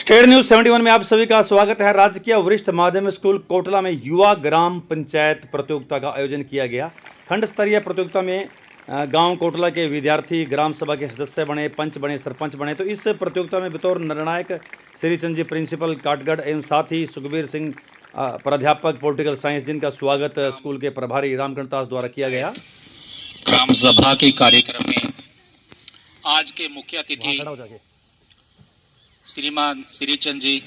State news 71 में आप सभी का स्वागत है। राजकीय वरिष्ठ माध्यमिक स्कूल कोटला में युवा ग्राम पंचायत प्रतियोगिता का आयोजन किया गया। खंड स्तरीय प्रतियोगिता में गांव कोटला के विद्यार्थी ग्राम सभा के सदस्य बने, पंच बने, सरपंच बने। तो इस प्रतियोगिता में बतौर निर्णायक श्रीचंद जी प्रिंसिपल काटगढ़ एवं साथ ही सुखबीर सिंह प्राध्यापक पॉलिटिकल साइंस, जिनका स्वागत स्कूल के प्रभारी रामकंठ दास द्वारा किया गया। ग्राम सभा के कार्यक्रम में आज के मुख्य अतिथि श्रीमान श्रीचंद जी,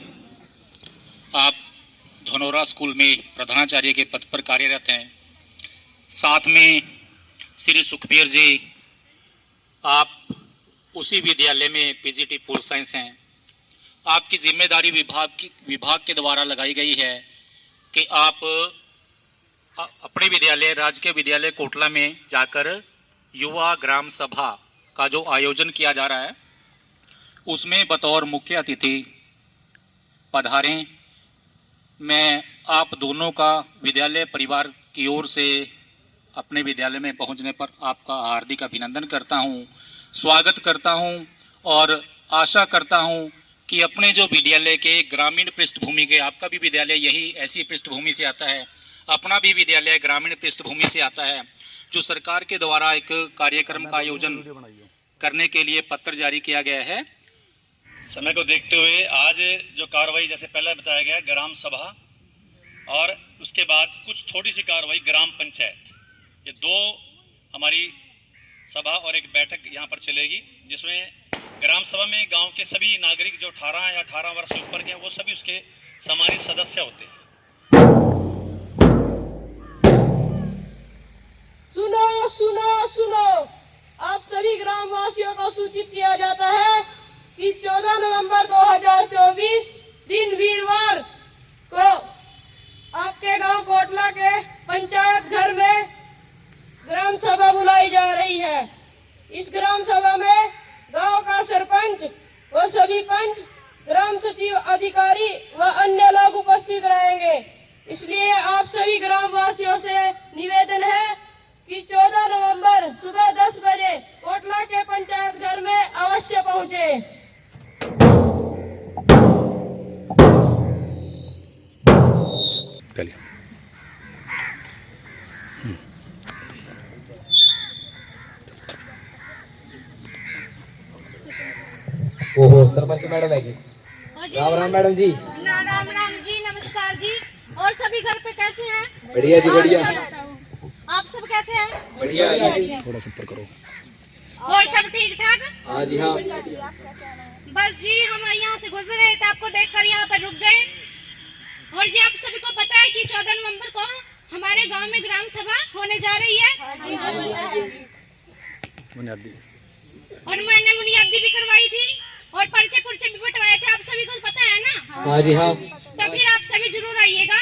आप धनौरा स्कूल में प्रधानाचार्य के पद पर कार्यरत हैं। साथ में श्री सुखबीर जी, आप उसी विद्यालय में पीजीटी पोल साइंस हैं। आपकी जिम्मेदारी विभाग के द्वारा लगाई गई है कि आप अपने विद्यालय राजकीय विद्यालय कोटला में जाकर युवा ग्राम सभा का जो आयोजन किया जा रहा है उसमें बतौर मुख्य अतिथि पधारें। मैं आप दोनों का विद्यालय परिवार की ओर से अपने विद्यालय में पहुंचने पर आपका हार्दिक अभिनंदन करता हूं, स्वागत करता हूं और आशा करता हूं कि अपने जो विद्यालय के ग्रामीण पृष्ठभूमि के, आपका भी विद्यालय यही ऐसी पृष्ठभूमि से आता है, अपना भी विद्यालय ग्रामीण पृष्ठभूमि से आता है, जो सरकार के द्वारा एक कार्यक्रम का आयोजन करने के लिए पत्र जारी किया गया है। समय को देखते हुए आज जो कार्रवाई, जैसे पहले बताया गया, ग्राम सभा और उसके बाद कुछ थोड़ी सी कार्रवाई ग्राम पंचायत, ये दो हमारी सभा और एक बैठक यहाँ पर चलेगी, जिसमें ग्राम सभा में गांव के सभी नागरिक जो 18 या 18 वर्ष से ऊपर के हैं वो सभी उसके सम्मानित सदस्य होते हैं। सुनो सुनो सुनो, आप सभी ग्रामवासियों को सूचित किया जाता है कि 14 नवंबर 2024 दिन वीरवार को आपके गांव कोटला के पंचायत घर में ग्राम सभा बुलाई जा रही है। इस ग्राम सभा में गांव का सरपंच व सभी पंच, ग्राम सचिव, अधिकारी व अन्य लोग उपस्थित रहेंगे। इसलिए आप सभी ग्रामवासियों से निवेदन है कि 14 नवंबर सुबह 10 बजे कोटला के पंचायत घर में अवश्य पहुंचे। ओहो, सरपंच मैडम है कि राम राम मैडम जी। राम राम जी, नमस्कार जी। और सभी घर पे कैसे हैं? बढ़िया जी, बढ़िया। आप सब कैसे हैं? बढ़िया जी। थोड़ा ऊपर करो। और सब ठीक ठाक? हाँ जी, हाँ। बस जी, हम यहाँ से गुजर रहे थे, आपको देखकर यहाँ पर रुक गए। और जी, आप सभी को पता है कि 14 नवंबर को हमारे गांव में ग्राम सभा होने जा रही है और मैंने मुनियादी भी करवाई थी और पर्चे पुर्चे भी बंटवाए थे, आप सभी को पता है ना? हाँ जी, हाँ। तो फिर आप सभी जरूर आइएगा।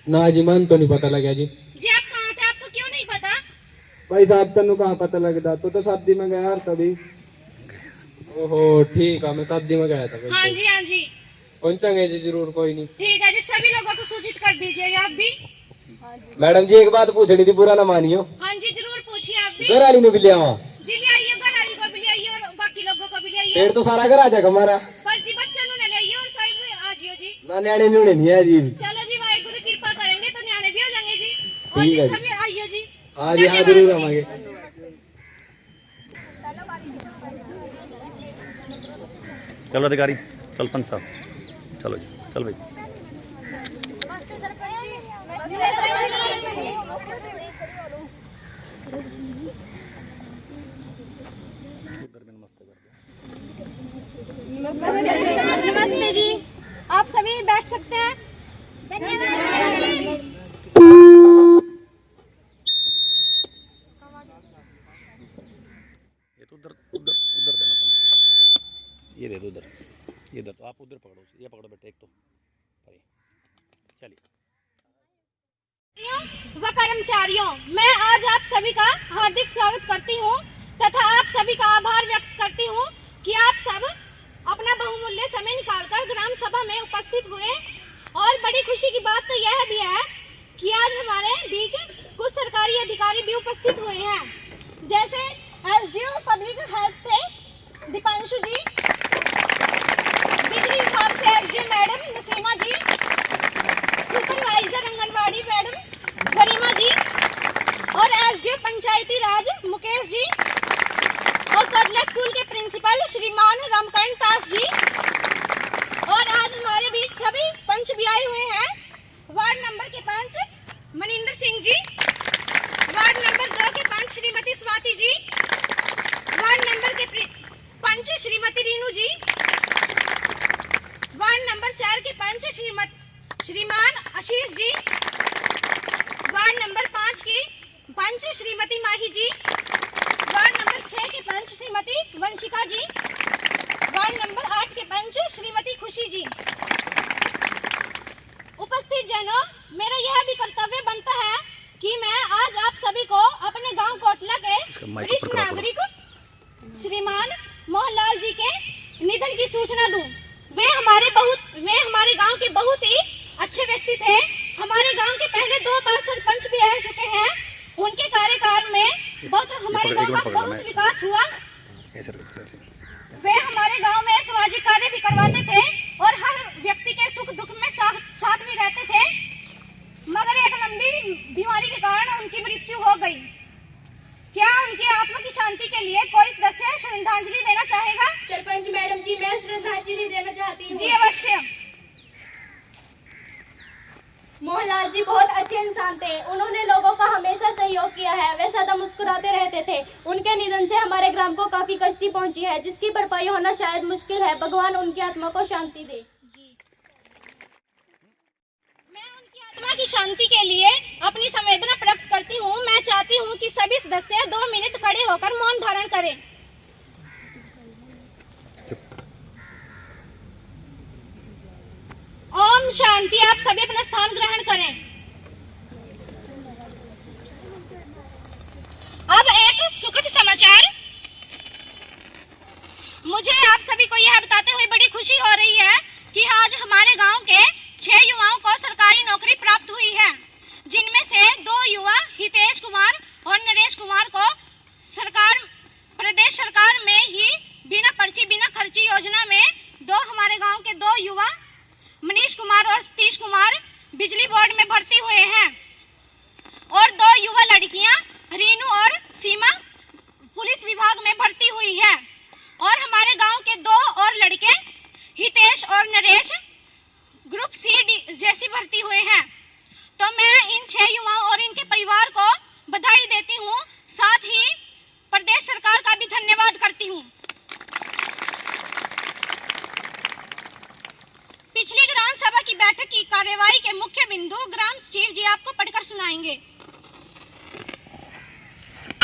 ना जी, मन तो नहीं पता लगा जी। जी, आप कहाँ थे? आपको क्यों नहीं पता? भाई साहब, तेन कहाँ पता लगता? तो शादी में गया यार तभी। ओहो, ठीक है, मैं शादी में गया था। हाँ जी, हाँ जी, पहुंचेंगे जी जरूर, कोई नहीं। ठीक है जी, सभी लोगों को सूचित कर दीजिएगा आप भी। मैडम जी, एक बात पूछनी थी, बुरा ना मानियो। हाँ जी, जरूर पूछिए आप भी। घर वाली ने भी ले आवा जी, ले आइए, घर वाली को भी ले आइए और बाकी लोगों को भी ले आइए। फिर तो सारा घर आ जाएगा हमारा। बस जी, बच्चों ने ले आइए और साहिब आ जियो जी। ना न्याणे न्यूणे नहीं है जी। चलो जी, वाहेगुरु कृपा करेंगे तो न्याणे भी आ जाएंगे जी। और ठीक जी, है जी। सभी आइए जी। हाँ जी, हाँ, जरूर आवांगे। चलो अधिकारी, चल पंच साहब, चलो जी, चल भाई। नमस्ते जी, आप सभी बैठ सकते हैं। धन्यवाद। ये तो उधर उधर उधर देना था, ये दे दो उधर, ये दे तो आप उधर पकड़ो, ये पकड़ो बेटे एक तो। चलिए। व कर्मचारियों, मैं आज आप सभी का हार्दिक स्वागत करती हूँ तथा आप सभी का आभार व्यक्त करती हूँ कि आप सब अपना बहुमूल्य समय निकालकर ग्राम सभा में उपस्थित हुए। और बड़ी खुशी की बात तो यह भी है कि आज हमारे बीच कुछ सरकारी अधिकारी भी उपस्थित हुए हैं, जैसे एसडीओ पब्लिक हेल्थ से दीपांशु जी, बिजली विभाग से एसडीओ रामकरण दास जी। और आज हमारे बीच सभी पंच भी आए हुए हैं। वार्ड नंबर के पंच मनिंदर सिंह जी, वार्ड नंबर 2 के पंच श्रीमती स्वाति जी, वार्ड नंबर के पंच श्रीमती रीनू जी, वार्ड नंबर 4 के पंच श्रीमान आशीष जी, वार्ड नंबर 5 की पंच श्रीमती माही जी, वार्ड नंबर 6 के पंच श्रीमती वंशिका जी, वार्ड नंबर 8 के पंच श्रीमती खुशी जी। उपस्थित जनों, मेरा यह भी कर्तव्य बनता है कि मैं आज आप सभी को अपने गांव कोटला के वरिष्ठ नागरिक श्रीमान मोहनलाल जी के निधन की सूचना दूं। वे हमारे गांव के बहुत ही अच्छे व्यक्ति थे। हमारे गांव के पहले 2 बार सरपंच भी रह चुके हैं। उनके कार्यकाल में हमारे गांव का बहुत विकास हुआ। वे हमारे गांव में सामाजिक कार्य भी करवाते थे और हर व्यक्ति के सुख दुख में साथ भी रहते थे। मगर एक लंबी बीमारी के कारण उनकी मृत्यु हो गई। क्या उनकी आत्मा की शांति के लिए कोई सदस्य श्रद्धांजलि देना चाहेगा? सरपंच मैडम जी, मैं श्रद्धांजलि देना चाहती हूँ। जी अवश्य। मोहनलाल जी बहुत अच्छे इंसान थे। उन्होंने लोगों का हमेशा सहयोग किया है। वे सदा मुस्कुराते रहते थे। उनके निधन से हमारे ग्राम को काफी कष्टी पहुंची है, जिसकी भरपाई होना शायद मुश्किल है। भगवान उनकी आत्मा को शांति दे। मैं उनकी आत्मा की शांति के लिए अपनी संवेदना प्रकट करती हूँ। मैं चाहती हूँ कि सभी सदस्य 2 मिनट खड़े होकर मौन धारण करें। ओम शांति। आप सभी अपना स्थान ग्रहण करें। अब एक सुखद समाचार। मुझे आप सभी को यह बताते हुए बड़ी खुशी हो रही है कि आज हमारे गांव के 6 युवाओं को सरकारी नौकरी प्राप्त हुई है, जिनमें से 2 युवा हितेश कुमार और नरेश कुमार को प्रदेश सरकार में ही बिना पर्ची बिना खर्ची योजना में, हमारे गांव के 2 युवा मनीष कुमार और सतीश कुमार बिजली बोर्ड में भर्ती हुए हैं और 2 युवा लड़कियां रीनू और सीमा पुलिस विभाग में भर्ती हुई है और हमारे गांव के 2 और लड़के हितेश और नरेश ग्रुप सी जैसी भर्ती हुए हैं। तो मैं इन 6 युवाओं और इनके परिवार को बधाई देती हूं, साथ ही प्रदेश सरकार का भी धन्यवाद करती हूं। पिछली ग्राम सभा की बैठक की कार्यवाही के मुख्य बिंदु ग्राम सचिव जी आपको पढ़कर सुनाएंगे।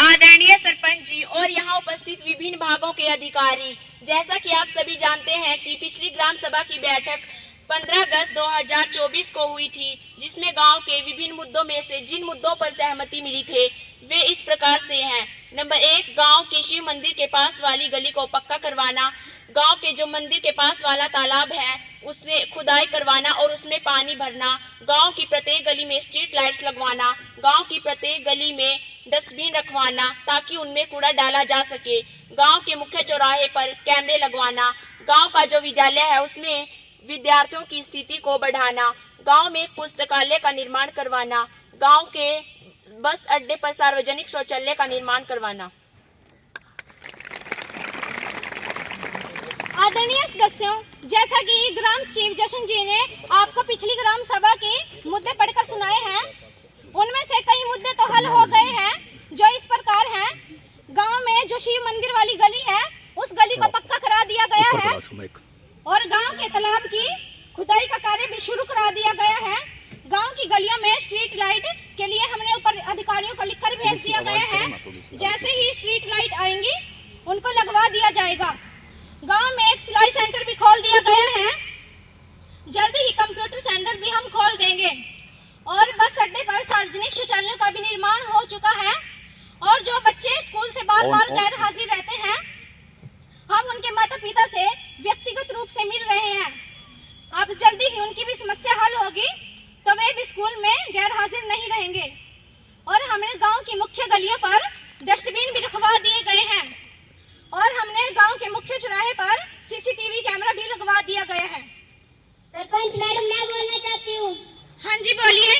आदरणीय सरपंच जी और यहाँ उपस्थित विभिन्न भागों के अधिकारी, जैसा कि आप सभी जानते हैं कि पिछली ग्राम सभा की बैठक 15 अगस्त 2024 को हुई थी, जिसमें गांव के विभिन्न मुद्दों में से जिन मुद्दों पर सहमति मिली थे वे इस प्रकार से हैं। नंबर 1, गांव के शिव मंदिर के पास वाली गली को पक्का करवाना, गांव के जो मंदिर के पास वाला तालाब है उससे खुदाई करवाना और उसमें पानी भरना, गांव की प्रत्येक गली में स्ट्रीट लाइट्स लगवाना, गांव की प्रत्येक गली में डस्टबिन रखवाना ताकि उनमें कूड़ा डाला जा सके, गांव के मुख्य चौराहे पर कैमरे लगवाना, गांव का जो विद्यालय है उसमें विद्यार्थियों की स्थिति को बढ़ाना, गांव में एक पुस्तकालय का निर्माण करवाना, गांव के बस अड्डे पर सार्वजनिक शौचालय का निर्माण करवाना। आदरणीय सदस्यों, जैसा कि ग्राम सचिव जशन जी ने आपको पिछली ग्राम सभा के मुद्दे पढ़कर सुनाए हैं, उनमें से कई मुद्दे तो हल हो गए हैं, जो इस प्रकार हैं। गांव में जो शिव मंदिर वाली गली है उस गली को पक्का करा दिया गया है और गांव के तालाब की खुदाई का कार्य भी शुरू करा दिया गया है। गांव की गलियों में स्ट्रीट लाइट के लिए हमने ऊपर अधिकारियों को लिखकर भेज दिया गया है। जैसे ही स्ट्रीट लाइट आएंगी उनको लगवा दिया जाएगा। गांव में एक सिलाई सेंटर भी खोल दिया गया है। जल्द ही कंप्यूटर सेंटर भी हम खोल देंगे और बस अड्डे पर सार्वजनिक शौचालयों का भी निर्माण हो चुका है। और जो बच्चे स्कूल से बार बार गैर हाजिर रहते हैं, हम उनके माता पिता से व्यक्तिगत रूप से मिल रहे हैं। अब जल्दी ही उनकी भी समस्या हल होगी तो वे भी स्कूल में गैर हाजिर नहीं रहेंगे। और हमने गांव की मुख्य गलियों पर डस्टबिन भी रखवा दिए गए हैं और हमने गांव के मुख्य चौराहे पर सीसीटीवी कैमरा भी लगवा दिया गया है। सरपंच मैडम, मैं बोलना चाहती हूँ। हाँ जी बोलिए।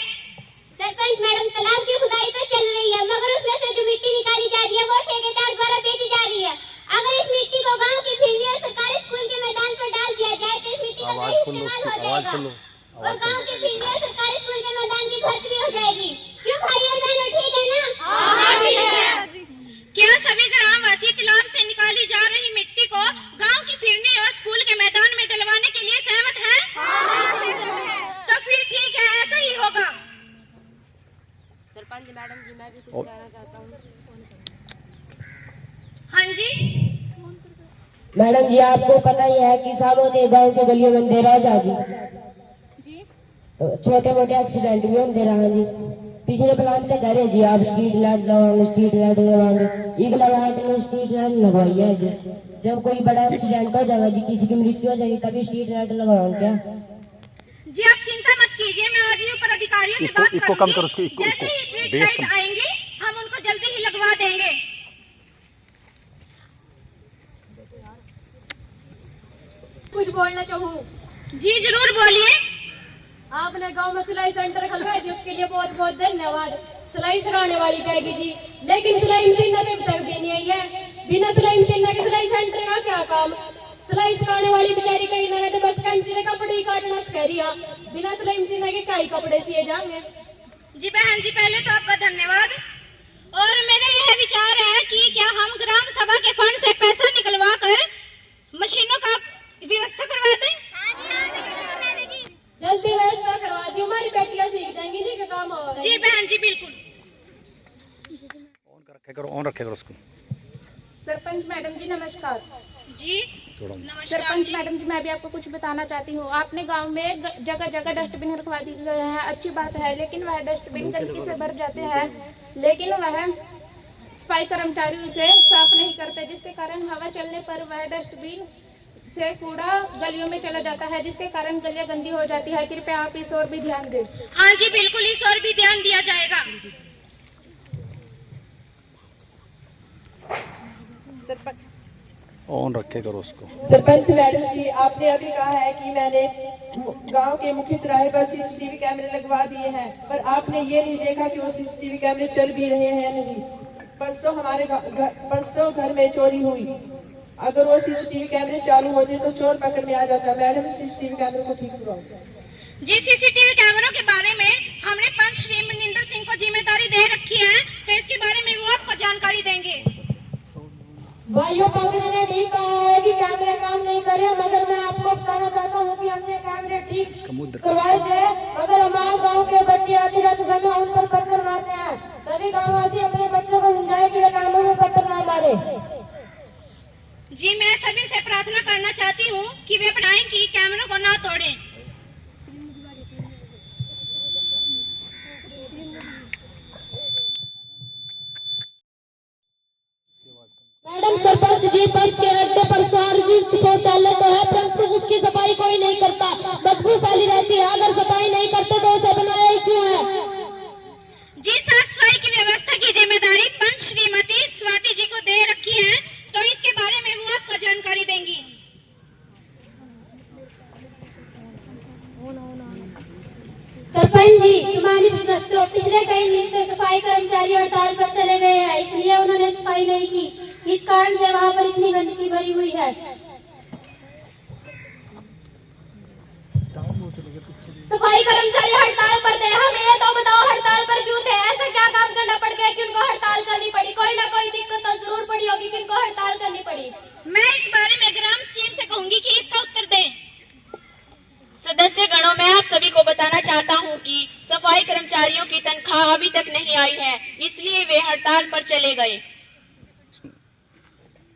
सरपंच मैडम, तालाब की खुदाई तो चल रही है मगर उसमें से जो मिट्टी निकाली जा रही है वो ठेकेदार द्वारा बेची जा रही है। अगर इस मिट्टी को गांव की फील्ड या सरकारी आवाज सुन लो, आवाज सुन लो। और गांव के सीनियर सरकारी स्कूल के मैदान की खर्च भी हो जाएगी। क्यों भाई और बहनों, ठीक है ना? हाँ, ठीक है। क्या सभी ग्रामवासी तालाब से निकाली जा रही मिट्टी को गांव की फिरनी और स्कूल के मैदान में डलवाने के लिए सहमत हैं? हाँ, तो फिर ठीक है, ऐसा ही होगा। सरपंच मैडम जी, मैं भी कुछ कहना चाहता हूँ। हाँ जी। मैडम जी, आपको पता ही है कि सालों से गांव के गलियों में अंधेरा जा जी, छोटे मोटे एक्सीडेंट भी होते रहे जी। पिछले प्लान पे करे जी आप स्ट्रीट लाइट लगवाएंगे, इगला लाइट में स्ट्रीट लाइट लगवाई है जी। जब कोई बड़ा एक्सीडेंट हो जाएगा जी, किसी की मृत्यु हो जाएगी, तभी स्ट्रीट लाइट लगवाएंगे क्या? जी आप चिंता मत कीजिए, मैं आज ही ऊपर अधिकारियों से बात करूंगी। जैसे ही स्ट्रीट लाइट आएंगी हम उनको जल्दी ही लगवा देंगे। कुछ बोलना चाहूँ। जी जरूर बोलिए। आपने गांव में सिलाई सेंटर खुलवाया थी, उसके लिए बहुत बहुत धन्यवाद। सिलाई सिखाने वाली कहेगी जी, लेकिन सिलाई मशीन अभी तक भी नहीं आई है। बिना सिलाई मशीन के सिलाई सेंटर का क्या काम? सिलाई सिखाने वाली बेचारी कहीं ना तो बस कंचे से कपड़े ही काटना सिखा रही है। बिना सिलाई मशीन के क्या ही कपड़े सिए जाएंगे? जी बहन जी, पहले तो आपका धन्यवाद। और मेरा यह विचार है कि क्या हम ग्राम सभा के फंड से पैसा निकलवा कर मशीनों का व्यवस्था करवा दें? जल्दी व्यवस्था करवा दी, हमारी बेटियां सीख जाएंगी, नहीं का काम होगा। जी बहन जी बिल्कुल। ऑन रखे करो उसको। सरपंच मैडम जी नमस्कार। जी सरपंच नमस्कार। मैडम जी, मैं भी आपको कुछ बताना चाहती हूँ। आपने गांव में जगह जगह डस्टबिन रखवा दिए गए हैं, अच्छी बात है, लेकिन वह डस्टबिन गंदगी से भर जाते हैं, लेकिन वह सफाई कर्मचारी उसे साफ नहीं करते, जिसके कारण हवा चलने पर वह डस्टबिन से कूड़ा गलियों में चला जाता है, जिसके कारण गलियां गंदी हो जाती है। कृपया आप इस ओर भी ध्यान दें। हाँ जी बिल्कुल, इस ओर भी ध्यान दिया जाएगा। ऑन रखे करो उसको। सरपंच मैडम जी, आपने अभी कहा है कि मैंने गांव के मुख्य चौराहे पर सीसीटीवी कैमरे लगवा दिए हैं, पर आपने ये नहीं देखा कि वो सीसीटीवी कैमरे चल भी रहे हैं नहीं। परसों घर में चोरी हुई, अगर वो सीसीटीवी कैमरे चालू होते तो चोर पकड़ में आ जाता। मैडम, सीसीटीवी कैमरे को ठीक कराओ। जी सीसीटीवी कैमरों के बारे में हमने पंच श्री मनिंदर सिंह को जिम्मेदारी दे रखी है, तो इसके बारे में वो आपको जानकारी देंगे। भाइयों, कांग्रेस ने ठीक कहा है कि कैमरे काम नहीं कर रहे, मगर मैं आपको बताना चाहता हूँ कि हमने कैमरे ठीक करवाए थे, मगर हमारे गांव के बच्चे आते जाते समय उन पर पत्थर मारते हैं। सभी गाँववासी अपने बच्चों को समझाए कि वे कैमरों में पत्थर न मारे। जी मैं सभी से प्रार्थना करना चाहती हूँ कि वे बताएं कि कैमरों को ना तोड़ें। मैडम, सरपंच जी, बस के अड्डे पर सार्वजनिक शौचालय तो है, परंतु उसकी सफाई कोई नहीं करता, बदबू फैली रहती है। अगर सफाई नहीं करते तो उसे बनाया ही क्यों है? जी साफ सफाई की व्यवस्था की जिम्मेदारी पंच श्रीमती स्वाति जी को दे रखी है, तो इसके बारे में वो आपको जानकारी देंगी। सरपंच जी, सम्मानित सदस्यों, पिछले कई दिन से सफाई कर्मचारी हड़ताल पर चले गए हैं, इसलिए उन्होंने सफाई नहीं की। इस कारण से वहां पर इतनी गंदगी भरी हुई है। सफाई कर्मचारी हड़ताल पर थे, हमें ये तो बताओ हड़ताल पर क्यों थे? ऐसा क्या काम करना पड़ गया कि उनको हड़ताल करनी पड़ी? कोई ना कोई दिक्कत तो जरूर पड़ी होगी कि उनको हड़ताल करनी पड़ी। मैं इस बारे में ग्राम चीफ से कहूंगी कि इसका उत्तर दें। सदस्य गणों, मैं आप सभी को बताना चाहता हूं कि सफाई कर्मचारियों की तनख्वाह अभी तक नहीं आई है, इसलिए वे हड़ताल पर चले गए।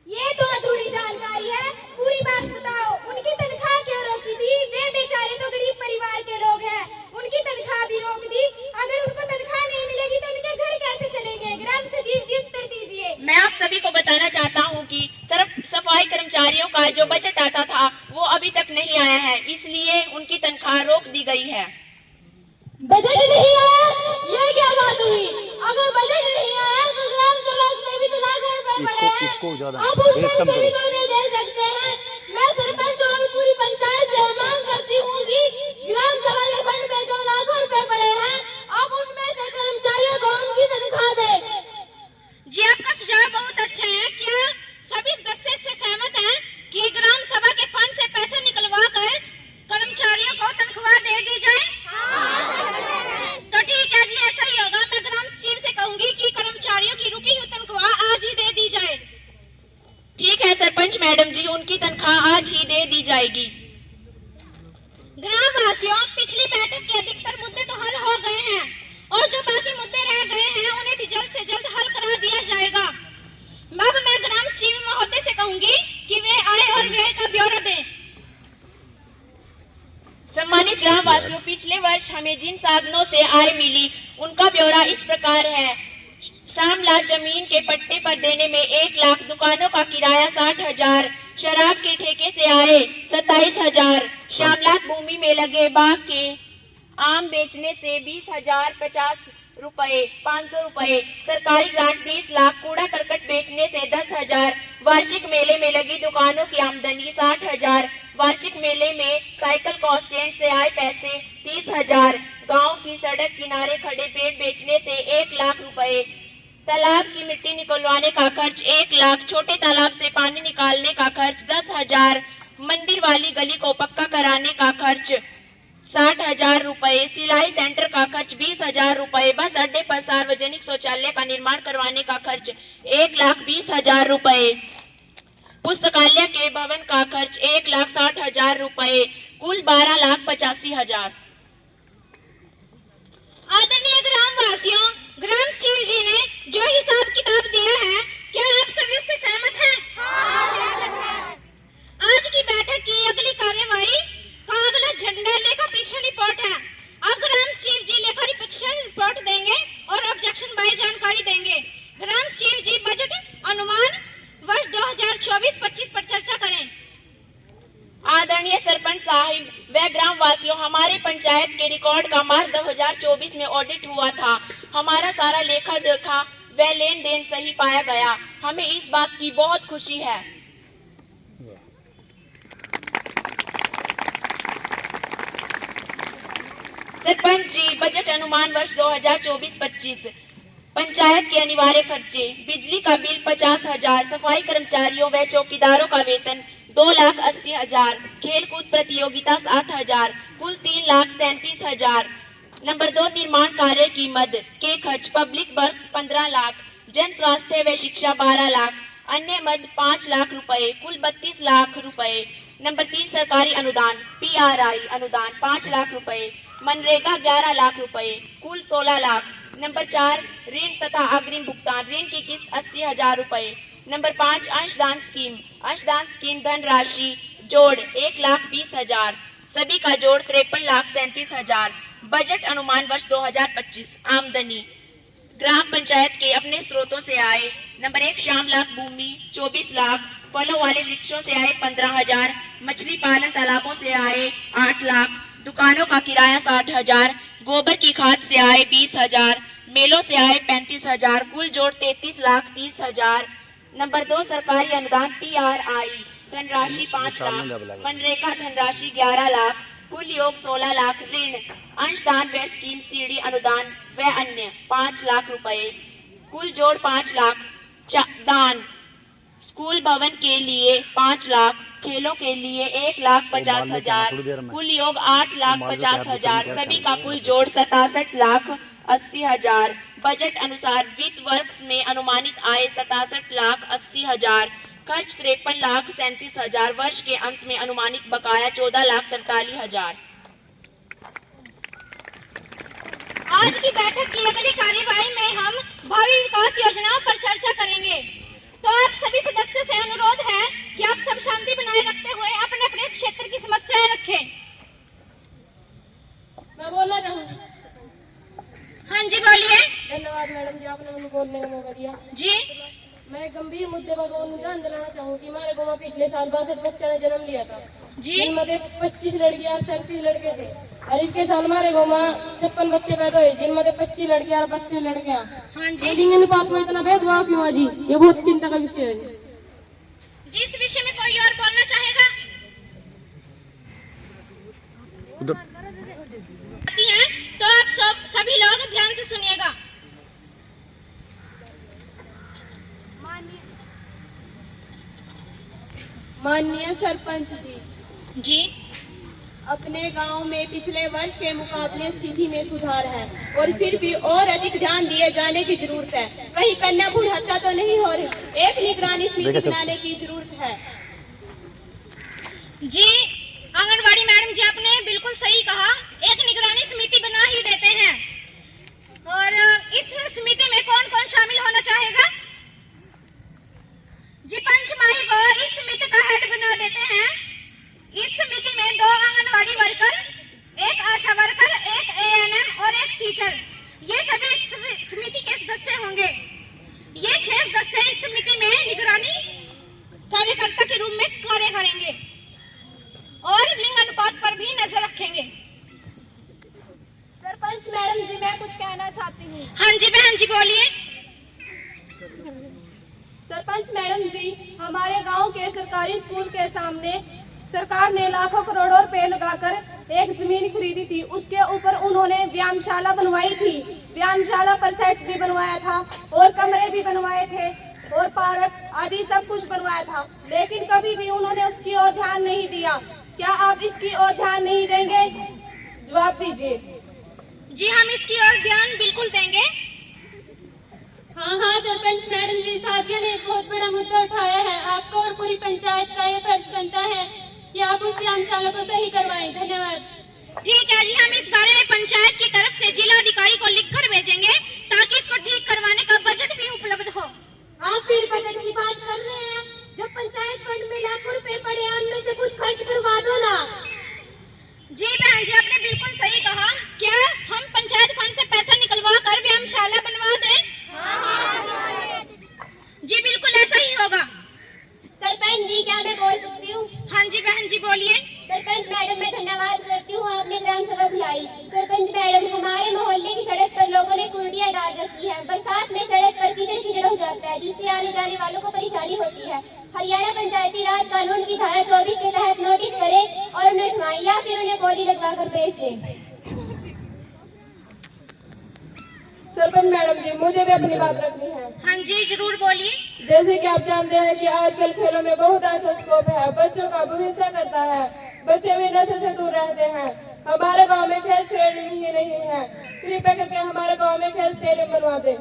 ये तो अधूरी जानकारी है, पूरी बात बताओ। उनकी तनख्वाह क्यों रोकी थी? वे बेचारे तो गरीब परिवार के लोग हैं, उनकी तनख्वाह भी रोक दी। अगर उनको तनख्वाह नहीं मिलेगी तो उनके घर कैसे चलेंगे? ग्राम सचिव जी उत्तर दीजिए। मैं आप सभी को बताना चाहता हूं कि सिर्फ सफाई कर्मचारियों का जो बजट आता था वो अभी तक नहीं आया है, इसलिए उनकी तनख्वाह रोक दी गई है। बजट नहीं आया, ये क्या बात हुई? अगर बजट नहीं आया तो ग्राम सभा में भी तो लाखों रुपए पड़े हैं, आप उसमें से भी नहीं दे सकते हैं। मैं सरपंच और पूरी पंचायत से मांग करती हूँ कि ग्राम सभा के फंड में जो लाखों रुपए पड़े हैं, आप उनमें से कर्मचारियों को उनकी तनख्वाह दें। जी आपका सुझाव बहुत अच्छा है। क्या सभी सदस्य से सहमत हैं कि ग्राम सभा के फंड से पैसा निकलवा कर वासियों, पिछली बैठक के अधिकतर मुद्दे तो हल हो गए हैं और जो बाकी मुद्दे रह गए हैं उन्हें भी जल्द से जल्द हल करा दिया जाएगा। अब मैं ग्राम शिव महोदय से कहूंगी कि वे आए और व्यय का ब्यौरा दें। सम्मानित ग्राम वासियों, पिछले वर्ष हमें जिन साधनों से आय मिली उनका ब्यौरा इस प्रकार है। श्यामलाल जमीन के पट्टे पर देने में 1 लाख, दुकानों का किराया 60,000, शराब के ठेके से आए 27,000, श्यामलाल भूमि में लगे बाग के आम बेचने से 20,000, 50 रुपए, 500 रुपए, सरकारी ग्रांट 20 लाख, कूड़ा करकट बेचने से 10,000, वार्षिक मेले में लगी दुकानों की आमदनी 60,000, वार्षिक मेले में साइकिल कॉस्टेंट से आए पैसे 30,000, गांव की सड़क किनारे खड़े पेड़ बेचने से 1 लाख रुपए, तालाब की मिट्टी निकलवाने का खर्च 1 लाख, छोटे तालाब से पानी निकालने का खर्च 10,000, मंदिर वाली गली को पक्का कराने का खर्च 60,000 रुपए, सिलाई सेंटर का खर्च 20,000 रुपए, बस अड्डे पर सार्वजनिक शौचालय का निर्माण करवाने का खर्च 1,20,000 रुपए, पुस्तकालय के भवन का खर्च 1,60,000 रुपए, कुल 12,85,000। आदरणीय ग्राम वासियों, ग्राम शिव जी ने जो हिसाब किताब दिया है, क्या आप सभी उससे सहमत हैं? आज की बैठक की अगली कार्यवाही का अगला झंडा लेखा परीक्षण रिपोर्ट है। अब ग्राम शिव जी लेखा परीक्षण रिपोर्ट देंगे और ऑब्जेक्शन बाई जानकारी देंगे। ग्राम शिव जी बजट अनुमान वर्ष 2024-25 पर चर्चा करें। आदरणीय सरपंच साहिब व ग्राम वासियों, हमारे पंचायत के रिकॉर्ड का मार्च 2024 में ऑडिट हुआ था। हमारा सारा लेखा जोखा व लेन देन सही पाया गया। हमें इस बात की बहुत खुशी है। सरपंच जी, बजट अनुमान वर्ष 2024-25, पंचायत के अनिवार्य खर्चे, बिजली का बिल 50,000, सफाई कर्मचारियों व चौकीदारों का वेतन 2,80,000, खेलकूद प्रतियोगिता 7,000, कुल 3,37,000। नंबर 2, निर्माण कार्य की मद के खर्च, पब्लिक वर्क्स 15 लाख, जन स्वास्थ्य व शिक्षा 12 लाख, अन्य मद 5 लाख रुपए, कुल 32 लाख रुपए। नंबर 3, सरकारी अनुदान PRI अनुदान 5 लाख रुपए, मनरेगा 11 लाख रुपए, कुल 16 लाख। नंबर 4, ऋण तथा अग्रिम भुगतान, ऋण की किस्त 80,000 रुपए। नंबर 5, अंशदान स्कीम धनराशि जोड़ 1,20,000, सभी का जोड़ 53,37,000। बजट अनुमान वर्ष 2025, आमदनी ग्राम पंचायत के अपने स्रोतों से आए। नंबर 1, श्यामलाल भूमि 24 लाख, फलों वाले वृक्षों से आए 15,000, मछली पालन तालाबों से आए 8 लाख, दुकानों का किराया 60,000, गोबर की खाद से आए 20,000, मेलों से आए 35,000, कुल जोड़ 33,30,000। नंबर 2, सरकारी अनुदान PRI धनराशि 5 लाख, मनरेगा धनराशि 11 लाख, कुल योग 16 लाख। ऋण अंशदान व स्कीम CD अनुदान व अन्य 5 लाख रुपए, कुल जोड़ 5 लाख। दान स्कूल भवन के लिए 5 लाख, खेलों के लिए 1,50,000, कुल योग 8,50,000, सभी का कुल जोड़ 67,80,000। बजट अनुसार वित्त वर्ष में अनुमानित आय 67,80,000, खर्च 53,37,000, वर्ष के अंत में अनुमानित बकाया 14,43,000। आज की बैठक की अगली कार्यवाही में हम भावी विकास योजनाओं पर चर्चा करेंगे। तो आप सभी सदस्यों से अनुरोध है कि आप सब शांति बनाए रखते हुए अपने अपने क्षेत्र की समस्याएं रखें। मैं बोलना चाहूंगी। हाँ जी, बोलिए। धन्यवाद मैडम जी, आपने मुझे बोलने का मौका दिया। जी, मैं गंभीर मुद्दे पर ध्यान दिलाना चाहूंगी। हमारे गाँव में पिछले साल 62 बच्चों ने जन्म लिया था, जिनमें 25 लड़कियां और 37 लड़के थे। अरीब के साल हमारे गाँव में 56 बच्चे पैदा हुए, जिनमें 25 लड़कियां और 32 लड़कियां। हाँ जी। लिंग अनुपात में इतना भेदभाव क्यों है जी? ये बहुत चिंता का विषय है। जिस विषय में कोई और बोलना चाहेगा है, तो आप सभी लोग ध्यान से सुनिएगा। माननीय सरपंच जी, अपने गांव में पिछले वर्ष के मुकाबले स्थिति में सुधार है और फिर भी और अधिक ध्यान दिए जाने की जरूरत है। कहीं कन्या भ्रूण हत्या तो नहीं हो रही, एक निगरानी समिति बनाने की जरूरत है। जी, आंगनवाड़ी मैडम जी, आपने बिल्कुल सही कहा कहना चाहती हूँ। हाँ जी बहन जी बोलिए। सरपंच मैडम जी, हमारे गांव के सरकारी स्कूल के सामने सरकार ने लाखों करोड़ों रुपए लगाकर एक जमीन खरीदी थी। उसके ऊपर उन्होंने व्यायामशाला बनवाई थी। व्यायामशाला पर सेट भी बनवाया था और कमरे भी बनवाए थे और पार्क आदि सब कुछ बनवाया था, लेकिन कभी भी उन्होंने उसकी ओर ध्यान नहीं दिया। क्या आप इसकी ओर ध्यान नहीं देंगे? जवाब दीजिए। जी हम इसकी ओर ध्यान बिल्कुल देंगे। हाँ हाँ सरपंच मैडम जी, साथियों ने एक बहुत बड़ा मुद्दा उठाया है। आपका और पूरी पंचायत का ये फर्ज बनता है कि आप उस व्यायामशाला को सही करवाएं। धन्यवाद। ठीक है जी, हम इस बारे में पंचायत की तरफ से जिला अधिकारी को लिखकर भेजेंगे ताकि इसको ठीक करवाने का बजट भी उपलब्ध हो। आप फिर बजट की बात कर रहे हैं? जब पंचायत फंड में लाखों रुपए पड़े हैं, उनमें से कुछ खर्च करवा दो ना। जी बहन जी, आपने बिल्कुल सही कहा। क्या हम पंचायत फंड से पैसा निकलवा कर व्यायामशाला बनवा दें? जी बिल्कुल ऐसा ही होगा। सरपंच जी, क्या मैं बोल सकती हूँ? हाँ जी बहन जी बोलिए। सरपंच मैडम, मैं धन्यवाद करती हूँ, आपने ग्राम सभा बुलाई। सरपंच मैडम, हमारे मोहल्ले की सड़क पर लोगों ने कुर्डियाँ डाल रखी है। बरसात में सड़क पर कीचड़ कीचड़ हो जाता है, जिससे आने जाने वालों को परेशानी होती है। हरियाणा पंचायती राज कानून की धारा 24 के तहत नोटिस करें और उन्हें उठवाएं या फिर उन्हें गोली लगवाकर भेज दें। सरपंच मैडम जी, मुझे भी अपनी बात रखनी है। हाँ जी जरूर बोलिए। जैसे कि आप जानते हैं कि आजकल खेलों में बहुत अच्छा स्कोप है, बच्चों का भविष्य करता है, बच्चे भी नशे से दूर रहते हैं। हमारे गांव में खेल स्टेडियम ही नहीं है, कृपया करके हमारे गांव में खेल स्टेडियम बनवा दें।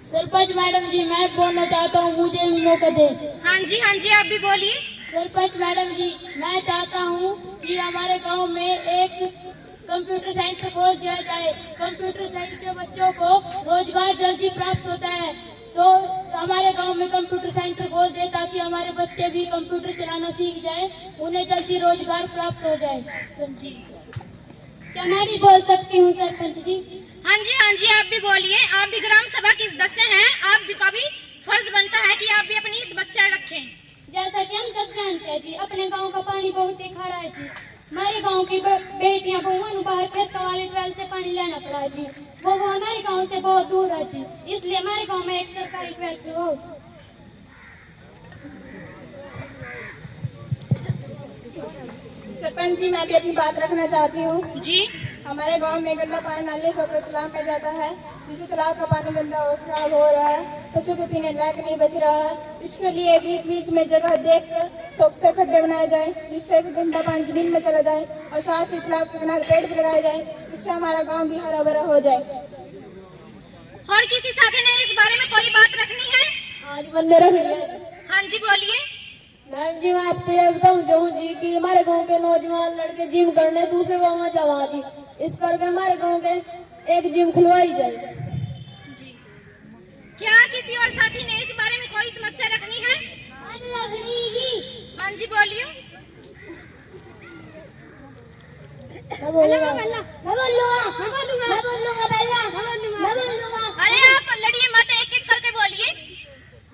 सरपंच मैडम जी, मैं बोलना चाहता हूँ, मुझे भी मौका दें। हाँ जी आप भी बोलिए। सरपंच मैडम जी, मैं चाहता हूँ कि हमारे गांव में एक कंप्यूटर सेंटर खोल दिया जाए। कंप्यूटर सेंटर के बच्चों को रोजगार जल्दी प्राप्त होता है, तो हमारे गांव में कंप्यूटर सेंटर खोल दे ताकि हमारे बच्चे भी कंप्यूटर चलाना सीख जाए, उन्हें जल्दी रोजगार प्राप्त हो जाए। जी क्या मैं भी बोल सकती हूँ सरपंच जी? हाँ जी आप भी बोलिए। आप भी ग्राम सभा के सदस्य हैं, आप भी का भी फर्ज बनता है कि आप भी अपनी समस्या रखें। जैसा कि हम सब जानते हैं जी, अपने गांव का पानी बहुत ही खारा है जी। हमारे गांव की बेटियां बहुओं बाहर खेत वाले ट्वेल से पानी लेना पड़ा जी। वो हमारे गांव से बहुत दूर है जी, इसलिए हमारे गांव में एक सरकारी ट्वेल हो। सरपंच जी, मैं भी अपनी बात रखना चाहती हूँ। जी हमारे गांव में गंदा पानी नाले से तालाब में जाता है, जिससे तालाब का पानी गंदा और खराब हो रहा है, पशु को पीने लायक नहीं बच रहा है। इसके लिए बीच बीच में जगह देखकर सोखते खड्डे बनाए जाए, जिससे गंदा पानी जमीन में चला जाए, और साथ ही तालाब के किनारे पेड़ भी लगाए जाए, जिससे हमारा गाँव भी हरा भरा हो जाए। और किसी साथी ने इस बारे में कोई बात रखनी है? आज बंदे रख लिया। हाँ जी बोलिए। मैम जी, मैं आपसे यह बताऊँ चाहूँ जी कि हमारे गांव के नौजवान लड़के जिम करने दूसरे गांव में जावा जी, इस करके हमारे गांव के एक जिम खुलवाई जाए। जी क्या किसी और साथी ने इस बारे में कोई समस्या रखनी है? हाँ जी बोलिए। अरे आप लड़िए मत, एक एक करके बोलिए।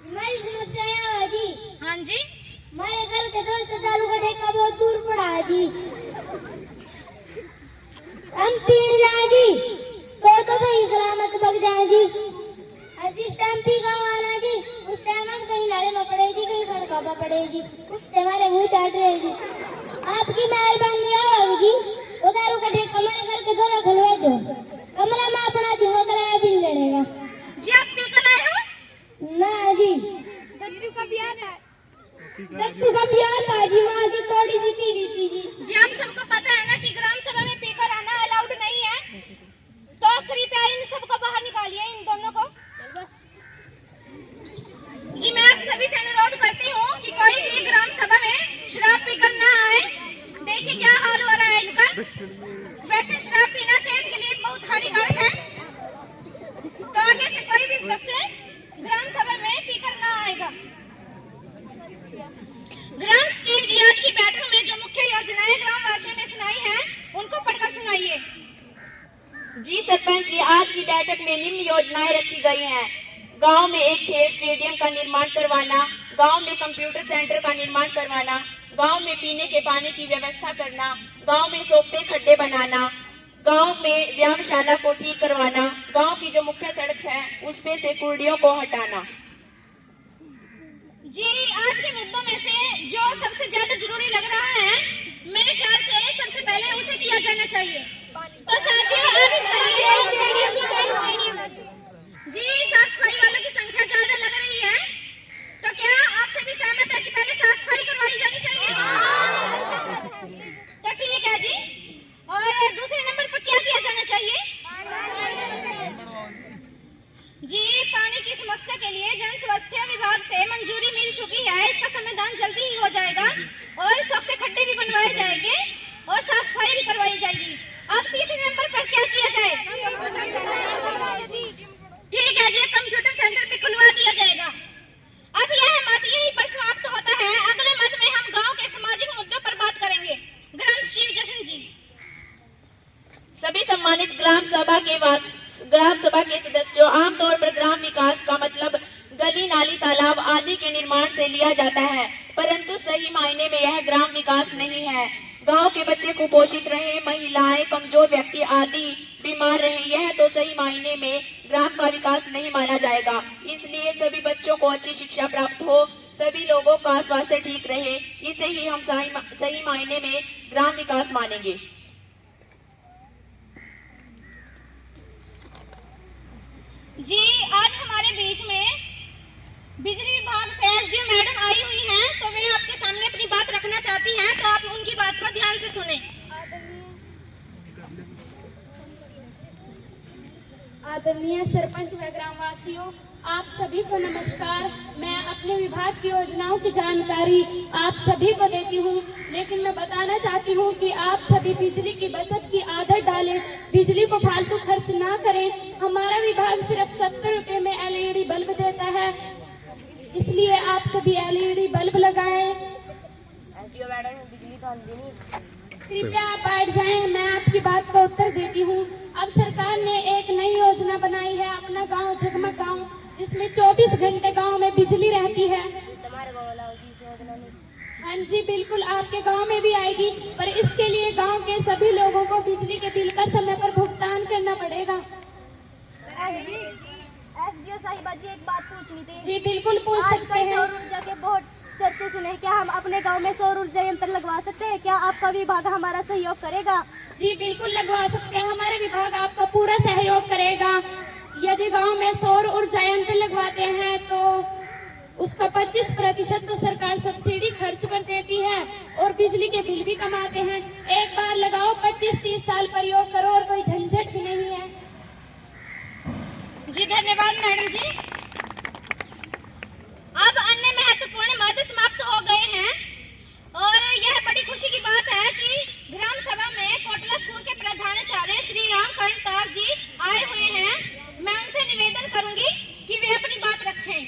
हमारी समस्या है जी। हाँ जी। हमारे घर के दौर से दारू का ठेका बहुत दूर पड़ा है जी। हम पीण जाए जी तो सही सलामत बग जाए जी। और जिस टाइम पी का आना जी, उस टाइम हम कहीं नाले में पड़े जी, कहीं सड़कों पर पड़े जी, कुत्ते हमारे मुंह चाट रहे जी। आपकी मेहरबानी होगी जी, वो दारू का ठेका हमारे घर के दौरा खुलवा दो, कमरा में अपना जुआ कराया बिल लेने का। जी आप पी कर आए हो? ना जी, दत्तू का बियाह है। दत्तू का बियाह था जी, वहाँ से थोड़ी सी पी ली थी जी। जी आप सबको पता है ना कि ग्राम सभा में पीकर आना अलाउड नहीं है, तो कृपया इन सबको बाहर निकालिए, इन दोनों को। जी मैं आप सभी से अनुरोध करती हूँ कि कोई भी ग्राम सभा में शराब पीकर ना आए। देखिए क्या हाल हो रहा है इनका। वैसे शराब पीना सेहत के लिए बहुत हानिकारक है, तो आगे से कोई भी सदस्य ग्राम सभा में पीकर ना आएगा। ग्राम सचिव जी आज की बैठक में जो मुख्य योजनाएं ग्राम वासियों ने सुनाई हैं, उनको पढ़कर सुनाइए। जी सरपंच जी, आज की बैठक में निम्न योजनाएं रखी गई हैं। गांव में एक खेल स्टेडियम का निर्माण करवाना, गांव में कंप्यूटर सेंटर का निर्माण करवाना, गांव में पीने के पानी की व्यवस्था करना, गांव में सोखते खड्डे बनाना, गांव में व्यायामशाला को ठीक करवाना, गांव की जो मुख्य सड़क है उसपे से कूड़ियों को हटाना। जी, आज के मुद्दों में से जो सबसे ज्यादा जरूरी लग रहा है, मेरे ख्याल से सबसे पहले उसे किया जाना चाहिए। तो साथियों, जी, साफ सफाई वालों की संख्या ज्यादा लग रही है, तो क्या आप सभी सहमत है कि पहले साफ सफाई करवाई जानी चाहिए? तो ठीक है जी। और दूसरे नंबर पर क्या किया जाना चाहिए? जी, पानी की समस्या के लिए जन स्वास्थ्य विभाग से मंजूरी मिल चुकी है, इसका समाधान जल्दी ही हो जाएगा और सोखते खड्डे भी बनवाए जाएंगे और साफ सफाई भी करवाई जाएगी। अब तीसरे नंबर पर क्या किया जाए? ठीक है जी, कंप्यूटर सेंटर भी खुलवा दिया जाएगा। अब यह मत यहीं पर समाप्त होता है। अगले मत में हम गांव के सामाजिक मुद्दों पर बात करेंगे। ग्राम शिव जशन जी। सभी सम्मानित ग्राम सभा के सदस्यों, आमतौर पर ग्राम विकास का मतलब गली, नाली, तालाब आदि के निर्माण से लिया जाता है, परंतु सही मायने में यह ग्राम विकास नहीं है। गांव के बच्चे कुपोषित रहे, महिलाएं, कमजोर व्यक्ति आदि बीमार रहे, यह तो सही मायने में ग्राम का विकास नहीं माना जाएगा। इसलिए सभी बच्चों को अच्छी शिक्षा प्राप्त हो, सभी लोगों का स्वास्थ्य ठीक रहे, इसे ही हम सही मायने में ग्राम विकास मानेंगे। जी, आज हमारे बीच में बिजली विभाग से एसडीओ मैडम आई हुई हैं, तो वे आपके सामने अपनी बात रखना चाहती हैं, तो आप उनकी बात को ध्यान से सुनें। आदरणीय सरपंच व ग्रामवासियों, आप सभी को नमस्कार। मैं अपने विभाग की योजनाओं की जानकारी आप सभी को देती हूँ, लेकिन मैं बताना चाहती हूँ कि आप सभी बिजली की बचत की आदत डालें, बिजली को फालतू खर्च ना करें। हमारा विभाग सिर्फ 70 रुपए में एलईडी बल्ब देता है, इसलिए आप सभी एलईडी बल्ब लगाएं। कृपया आप बैठ जाएं, मैं आपकी बात का उत्तर देती हूँ। अब सरकार ने एक नई योजना बनाई है, अपना गांव जगमग गांव, जिसमें 24 घंटे गांव में बिजली रहती है। हाँ जी, बिल्कुल आपके गांव में भी आएगी, पर इसके लिए गांव के सभी लोगों को बिजली के बिल का समय पर भुगतान करना पड़ेगा। एसडीओ साहिबा जी, एक बात पूछनी थी। जी बिल्कुल पूछ सकते हैं। सौर ऊर्जा के बहुत चर्चे सुने, क्या हम अपने गांव में सौर ऊर्जा यंत्र लगवा सकते हैं? क्या आपका विभाग हमारा सहयोग करेगा? जी बिल्कुल लगवा सकते हैं, हमारा विभाग आपका पूरा सहयोग करेगा। यदि गांव में सौर ऊर्जा यंत्र लगवाते हैं तो उसका 25% तो सरकार सब्सिडी खर्च कर देती है और बिजली के बिल भी कमाते हैं। एक बार लगाओ, 25-30 साल प्रयोग करो और कोई झंझट भी नहीं है। जी धन्यवाद मैडम जी। अब अन्य महत्वपूर्ण मत समाप्त हो गए हैं और यह बड़ी खुशी की बात है कि ग्राम सभा में कोटला स्कूल के प्रधानाचार्य श्री रामकरण दास जी आए हुए हैं। मैं उनसे निवेदन करूंगी कि वे अपनी बात रखें।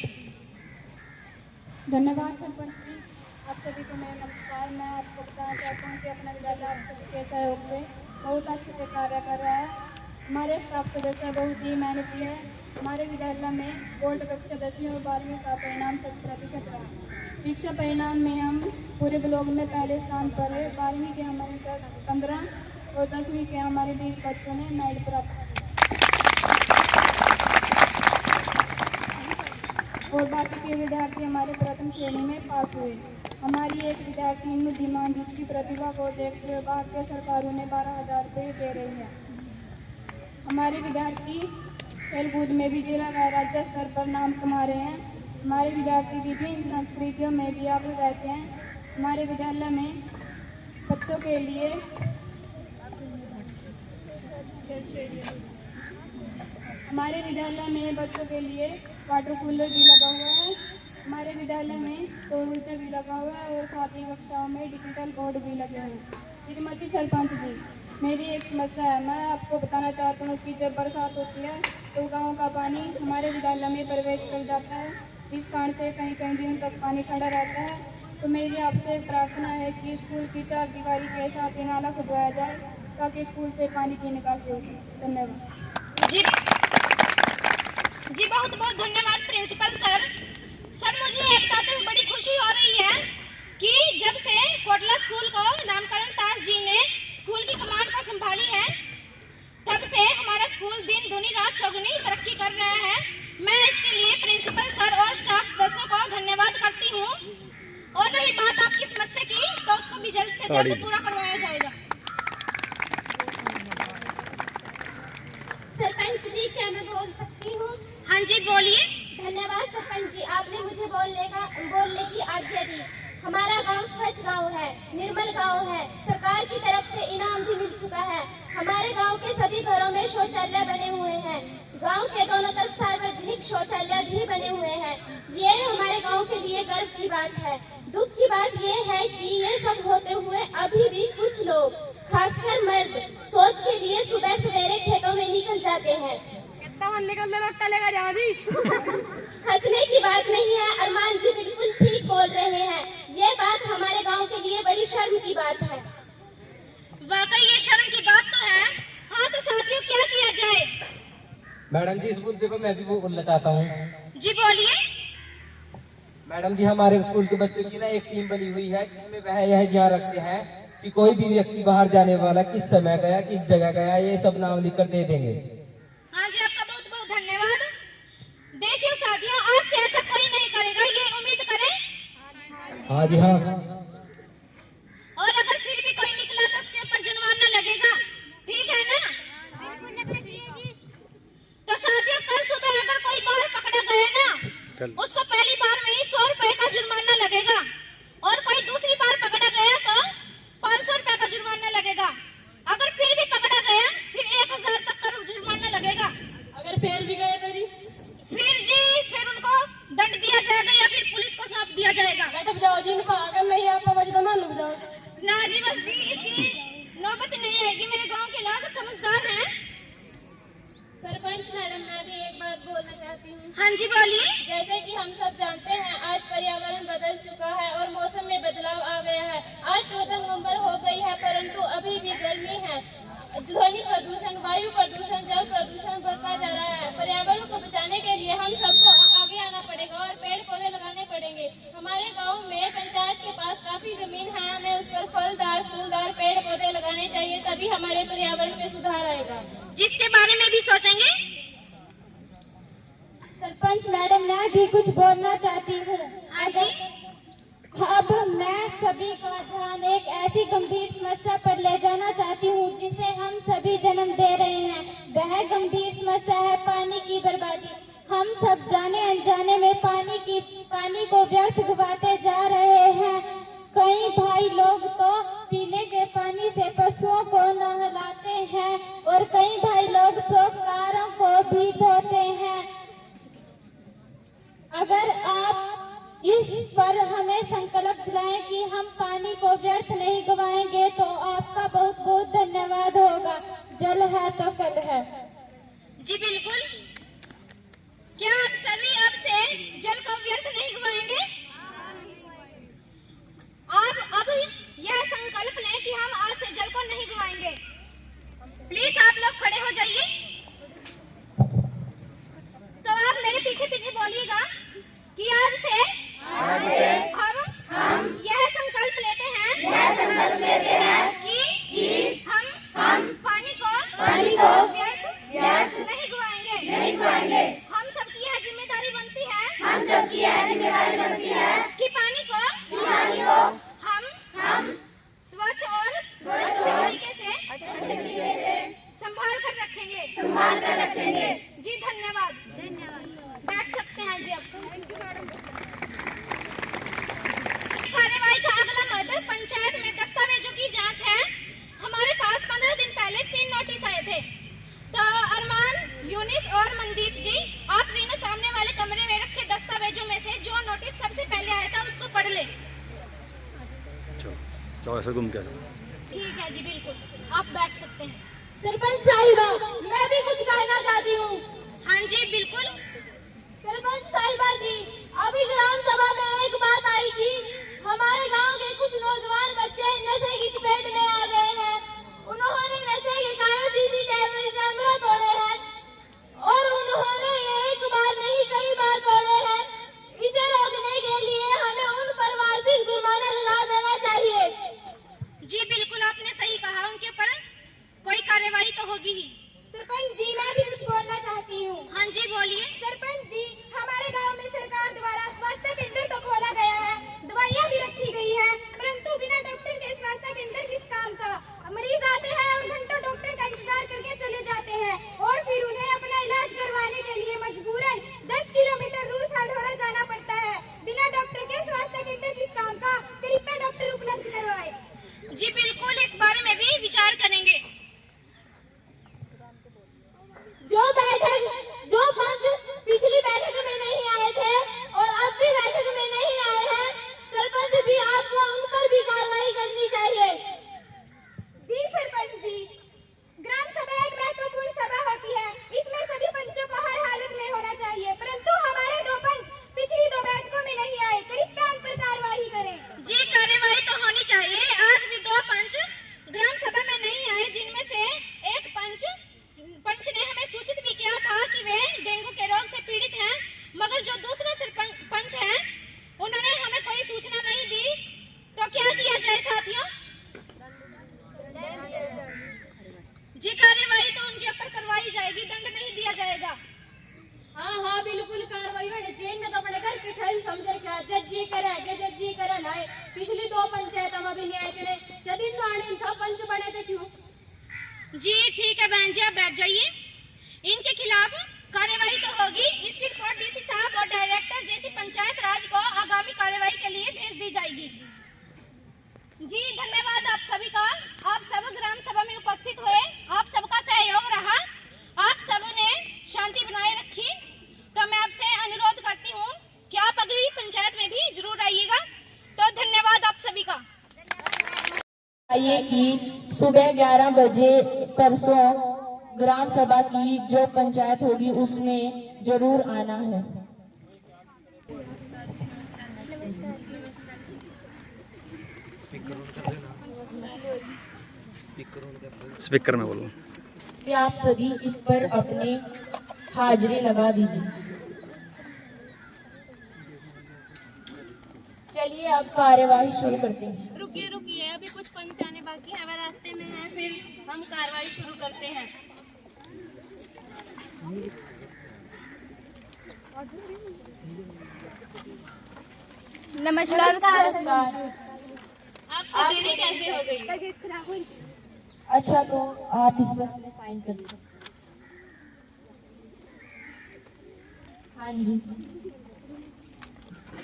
धन्यवाद सरपंच जी, आप सभी को मेरा नमस्कार। मैं आपको बताना चाहता हूँ कि अपना विद्यालय आप सभी के सहयोग से बहुत अच्छे से कार्य कर रहा है। हमारे स्टाफ सदस्य बहुत ही मेहनती है। हमारे विद्यालय में बोर्ड कक्षा 10वीं और 12वीं का परिणाम 100% रहा। परीक्षा परिणाम में हम पूरे ब्लॉक में पहले स्थान पर है। 12वीं के हमारे 15 और 10वीं के हमारे 20 बच्चों ने मेडल प्राप्त किया और बाकी के विद्यार्थी हमारे प्रथम श्रेणी में पास हुए। हमारी एक विद्यार्थी धीमान, जिसकी प्रतिभा को देखते हुए भारतीय सरकारों ने 12,000 रुपये दे रही है। हमारे विद्यार्थी खेलकूद में भी जिला व राज्य स्तर पर नाम कमा रहे हैं। हमारे विद्यार्थी विभिन्न संस्कृतियों में भी आगे रहते हैं। हमारे विद्यालय में बच्चों के लिए वाटर कूलर भी लगा हुआ है। हमारे विद्यालय में सौर ऊर्जा भी लगा हुआ है और साथ ही कक्षाओं में डिजिटल बोर्ड भी लगे हैं। श्रीमती सरपंच जी, मेरी एक समस्या है। मैं आपको बताना चाहता हूँ कि जब बरसात होती है तो गांव का पानी हमारे विद्यालय में प्रवेश कर जाता है, जिस कारण से कहीं कहीं दिनों तक पानी खड़ा रहता है। तो मेरी आपसे एक प्रार्थना है कि स्कूल की चारदीवारी के साथ ही नाला खुदवाया जाए ताकि स्कूल से पानी की निकासी हो सके। धन्यवाद जी बहुत बहुत धन्यवाद प्रिंसिपल सर। सर, मुझे ये बताते हुए बड़ी खुशी हो रही है कि जब से चाहती हूँ। और रही बात आपकी समस्या की, तो उसको भी जल्द से जल्द पूरा करवाया जाएगा। सरपंच जी, क्या मैं बोल सकती हूँ? हाँ जी, बोलिए। धन्यवाद सरपंच जी, आपने मुझे बोलने की आज्ञा दी। हमारा गांव स्वच्छ गांव है, निर्मल गांव है। सरकार की तरफ से इनाम भी मिल चुका है। हमारे गांव के सभी घरों में शौचालय बने हुए हैं। गांव के दोनों तरफ सार्वजनिक शौचालय भी बने हुए हैं। ये हमारे गांव के लिए गर्व की बात है। दुख की बात ये है कि ये सब होते हुए अभी भी कुछ लोग, खासकर मर्द, सोच के लिए सुबह सवेरे खेतों में निकल जाते हैं। हंसने की बात नहीं है, अरमान जी बिल्कुल ठीक बोल रहे हैं। ये बात हमारे गांव के लिए बड़ी शर्म की बात है। वाकई ये शर्म की बात तो है। हाँ, तो साथियों क्या किया जाए? मैडम जी, इस मुद्दे पर मैं भी बोलना चाहता हूँ। जी बोलिए। मैडम जी, हमारे स्कूल के बच्चों की ना एक टीम बनी हुई है, जिसमें वह यह ध्यान रखते हैं कि कोई भी व्यक्ति बाहर जाने वाला किस समय गया, किस जगह गया, ये सब नाम लिखकर दे देंगे। हाँ जी, आपका बहुत बहुत धन्यवाद। देखिए साथियों, आज से ऐसा कोई नहीं करेगा, ये उम्मीद करें। हाँ जी, हाँ। और अगर फिर भी कोई निकला तो उसके ऊपर जुर्माना लगेगा, ठीक है ना? तो साथियों, कल सुबह अगर कोई बाहर पकड़ा गया ना, उसको पहली बार में ही 100 रुपए का जुर्माना लगेगा, और कोई दूसरी बार पकड़ा गया तो 500 रुपए का जुर्माना लगेगा। अगर फिर भी पकड़ा गया, फिर 1000 तक का जुर्माना लगेगा। अगर फेर भी गए तो फिर उनको दंड दिया जाएगा या फिर पुलिस को सौंप दिया जाएगा। जाओ जिनको अगर नहीं आपका बजट मान लो जाओ। ना जी, बस जी, इसकी नौबत नहीं आएगी। मेरे गांव के लोग समझदार हैं। सरपंच मैडम, मैं भी एक बात बोलना चाहती हूँ। हाँ जी, बोलिए। जैसे कि हम सब जानते हैं, आज पर्यावरण बदल चुका है और मौसम में बदलाव आ गया है। आज 14 नवंबर हो गई है, परंतु अभी भी गर्मी है। ध्वनि प्रदूषण, वायु प्रदूषण, जल प्रदूषण बढ़ता जा रहा है। पर्यावरण को बचाने के लिए हम सबको आगे आना पड़ेगा और पेड़ पौधे लगाने पड़ेंगे। हमारे गांव में पंचायत के पास काफी जमीन है, हमें उस पर फलदार फूलदार पेड़ पौधे लगाने चाहिए, तभी हमारे पर्यावरण में सुधार आएगा। जिसके बारे में भी सोचेंगे। सरपंच मैडम, मैं भी कुछ बोलना चाहती हूँ। अब मैं सभी का ध्यान एक ऐसी गंभीर समस्या पर ले जाना चाहती हूँ जिसे हम सभी जन्म दे रहे हैं। वह गंभीर समस्या है पानी की बर्बादी। हम सब जाने अनजाने में पानी को व्यर्थ गवाते जा रहे हैं। कई भाई लोग तो पीने के पानी से पशुओं को नहलाते हैं और कई भाई लोग तो कारों को भी धोते हैं। अगर आप इस पर हमें संकल्प दिलाएं कि हम पानी को व्यर्थ नहीं गवाएंगे तो आपका बहुत बहुत धन्यवाद होगा। जल है तो कल है। जी बिल्कुल। क्या आप सभी अब से जल को व्यर्थ नहीं गवाएंगे? आप अब यह संकल्प लें कि हम आज से जल को नहीं गवाएंगे। प्लीज आप लोग खड़े हो जाइए। तो आप मेरे पीछे पीछे बोलिएगा कि आज से हम यह संकल्प लेते हैं कि हम पानी को व्यर्थ नहीं गवाएंगे। हम सबकी यह जिम्मेदारी बनती है कि पानी को हम स्वच्छ और तरीके से संभाल कर रखेंगे। जी धन्यवाद। बैठ सकते हैं जी। अब कार्यवाही का अगला मद पंचायत में दस्तावेजों की जांच है। हमारे पास 15 दिन पहले 3 नोटिस आए थे। तो अरमान, यूनिस और मनदीप जी, आप तीनों सामने वाले कमरे में रखे दस्तावेजों में से जो नोटिस सबसे पहले आया था उसको पढ़ ले। चलो ऐसे घूम के। ठीक है जी, बिल्कुल, आप बैठ सकते हैं। सरपंच साहिबा, मैं भी कुछ कहना चाहती हूँ। हाँ जी बिल्कुल। सरपंच साहिबा जी, अभी ग्राम सभा में एक बात आई कि हमारे गांव के कुछ नौजवान बच्चे नशे की चपेट में आ गए हैं। उन्होंने नशे के कारण सीसीटीवी कैमरा तोड़े हैं और उन्होंने एक बार नहीं कई बार तोड़े हैं। इसे रोकने के लिए हमें उन पर वार्षिक जुर्माना लगा देना चाहिए। जी बिल्कुल, आपने सही कहा, उनके ऊपर कोई कार्रवाई तो होगी ही। सरपंच जी, मैं भी कुछ बोलना चाहती हूँ। हाँ जी बोलिए। सरपंच जी, हमारे गांव में सरकार द्वारा स्वास्थ्य केंद्र तो सूचना नहीं दी तो क्या किया जाए साथियों? जी कार्यवाही तो उनके ऊपर करवाई जाएगी, दंड नहीं दिया जाएगा। हाँ हाँ बिल्कुल कार्रवाई होनी चाहिए। न तो अपने घर की ठहरी समझ रखा जज जी करे ना पिछली 2 पंचायत हम अभी न्याय करे यदि था पंच बने थे क्यों? जी ठीक है बहन जी, आप बैठ जाइए। इनके खिलाफ कार्यवाही तो होगी। इसकी रिपोर्ट डीसी साहब और डायरेक्टर जैसी पंचायत राज को आगामी कार्यवाही के लिए भेज दी जाएगी। जी धन्यवाद आप सभी का। आप सब ग्राम सभा में उपस्थित हुए, आप सबका सहयोग रहा, आप सबने शांति बनाए रखी। तो मैं आपसे अनुरोध करती हूँ कि आप अगली पंचायत में भी जरूर आइएगा। तो धन्यवाद आप सभी का। आइए कि सुबह 11 बजे परसों ग्राम सभा की जो पंचायत होगी उसमें जरूर आना है। स्पीकर में बोलो। आप सभी इस पर अपनी हाजिरी लगा दीजिए। चलिए अब कार्यवाही शुरू करते हैं। रुकिए अभी कुछ पंच आने बाकी है, वह रास्ते में है, फिर हम कार्रवाई शुरू करते हैं। नमस्कार। आपको देरी कैसे हो गई? तबीयत खराब हुई। अच्छा तो आप इस बस में साइन कर दीजिए। हाँ जी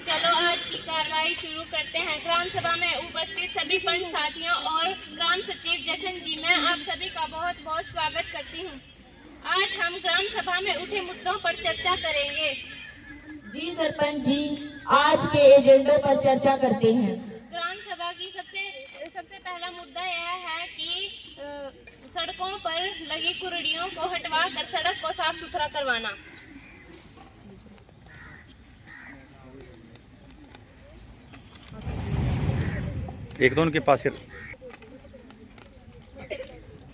चलो आज की कार्रवाई शुरू करते हैं। ग्राम सभा में उपस्थित सभी पंच साथियों और ग्राम सचिव जशन जी, मैं आप सभी का बहुत बहुत स्वागत करती हूँ। आज हम ग्राम सभा में उठे मुद्दों पर चर्चा करेंगे। जी सरपंच जी, आज के एजेंडे पर चर्चा करते हैं। ग्राम सभा की सबसे पहला मुद्दा यह है कि सड़कों पर लगी कुर्डियों को हटवाकर सड़क को साफ सुथरा करवाना। एक तो उनके पास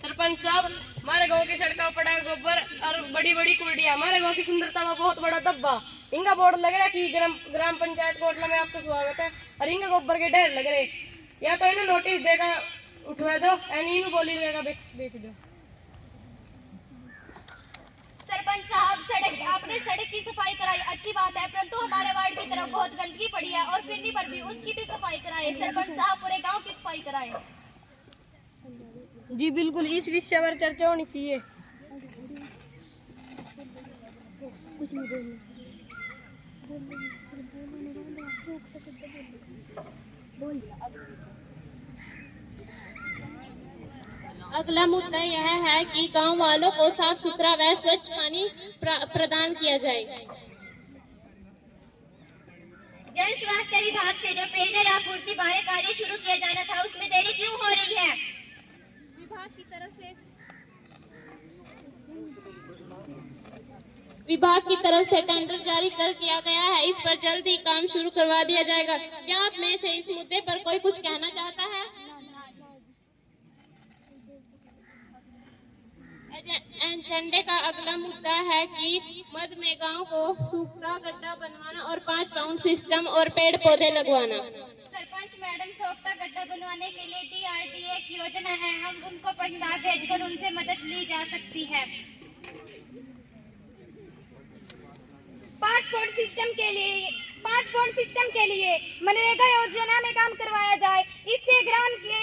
सरपंच साहब, हमारे गांव की सड़कों पड़ा है गोबर और बड़ी बड़ी कुर्डिया। हमारे गांव की सुंदरता में बहुत बड़ा धब्बा। इनका बोर्ड लग रहा है कि ग्राम पंचायत कोटला में आपका स्वागत है, और इनका गोबर के ढेर लग रहे। या तो इन्हें नोटिस देगा उठवा दो, इन्हें बोली देगा बेच दो। सरपंच साहब, आपने सड़क की सफाई कराई, अच्छी बात है, परंतु हमारे वार्ड की तरफ बहुत गंदगी पड़ी है और फिरनी पर भी उसकी भी सफाई कराए। सरपंच साहब पूरे गांव की सफाई कराए। जी बिल्कुल, इस विषय पर चर्चा होनी चाहिए। अगला मुद्दा यह है कि गांव वालों को साफ सुथरा व स्वच्छ पानी प्रदान किया जाए। जल स्वास्थ्य विभाग से जो पेयजल आपूर्ति बारे कार्य शुरू किया जाना था, उसमें देरी क्यों हो रही है? विभाग की तरफ से टेंडर जारी कर दिया गया है, इस पर जल्द ही काम शुरू करवा दिया जाएगा। क्या आप में से इस मुद्दे पर कोई कुछ कहना चाहता है? एजेंडे का अगला मुद्दा है कि मध्य में गांव को सूखा गड्ढा बनवाना और 5 पाउंड सिस्टम और पेड़ पौधे लगवाना। सरपंच मैडम, सोख्ता गड्ढा बनवाने के लिए DRDA की योजना है, हम उनको प्रस्ताव भेजकर उनसे मदद ली जा सकती है। 5 पाउंड सिस्टम के लिए मनरेगा योजना में काम करवाया जाए। इससे ग्राम के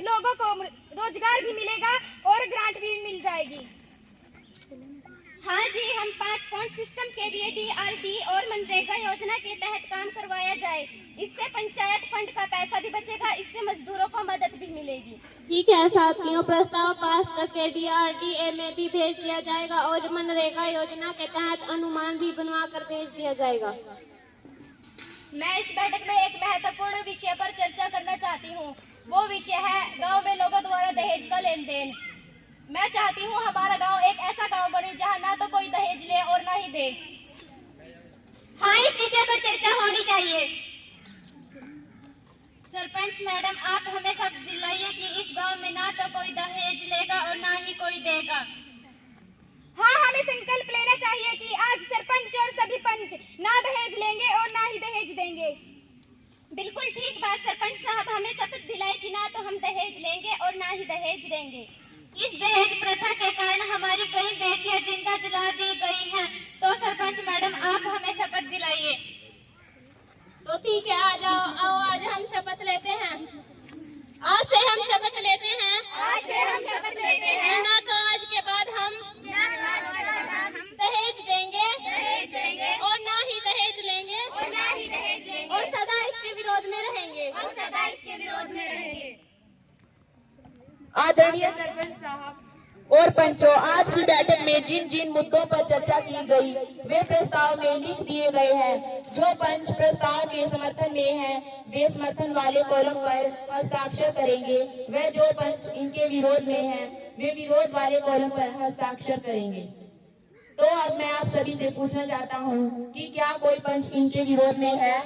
लोगों को रोजगार भी मिलेगा और ग्रांट भी मिल जाएगी। हाँ जी, हम 5 पाउंड सिस्टम के लिए DRD और मनरेगा योजना के तहत काम करवाया जाए। इससे पंचायत फंड का पैसा भी बचेगा, इससे मजदूरों को मदद भी मिलेगी। ठीक है साथियों, प्रस्ताव पास करके DRDA में भी भेज दिया जाएगा और मनरेगा योजना के तहत अनुमान भी बनवा कर भेज दिया जाएगा। मैं इस बैठक में एक महत्वपूर्ण विषय पर चर्चा करना चाहती हूँ। वो विषय है गांव में लोगों द्वारा दहेज का लेन देन। मैं चाहती हूँ हमारा गांव एक ऐसा गांव बने जहाँ ना तो कोई दहेज ले और ना ही दे। हाँ, इस विषय पर चर्चा होनी चाहिए। सरपंच मैडम, आप हमें सब दिलाइए कि इस गांव में ना तो कोई दहेज लेगा और ना ही कोई देगा। हाँ, हमें संकल्प लेना चाहिए कि आज सरपंच और सभी पंच ना दहेज लेंगे और ना ही दहेज देंगे। बिल्कुल ठीक बात सरपंच साहब, हमें शपथ दिलाई कि ना तो हम दहेज लेंगे और ना ही दहेज देंगे। इस दहेज प्रथा के कारण हमारी कई बेटियां जिंदा जला दी गई हैं। तो सरपंच मैडम आप हमें शपथ दिलाइए। तो ठीक है, आ जाओ, आओ आज हम शपथ लेते हैं। आज से हम शपथ लेते हैं। आज से हम शपथ लेते हैं। ना तो आज के बाद हम दहेज देंगे और ना ही दहेज लेंगे और सदा इसके विरोध में रहेंगे। आदरणीय सरपंच साहब और पंचों, आज की बैठक में जिन जिन मुद्दों पर चर्चा की गई वे प्रस्ताव में लिख दिए गए हैं। जो पंच प्रस्ताव के समर्थन में हैं, वे समर्थन वाले कॉलम पर हस्ताक्षर करेंगे। वे जो पंच इनके विरोध में हैं, वे विरोध वाले कॉलम पर हस्ताक्षर करेंगे। तो अब मैं आप सभी से पूछना चाहता हूँ कि क्या कोई पंच इनके विरोध में है?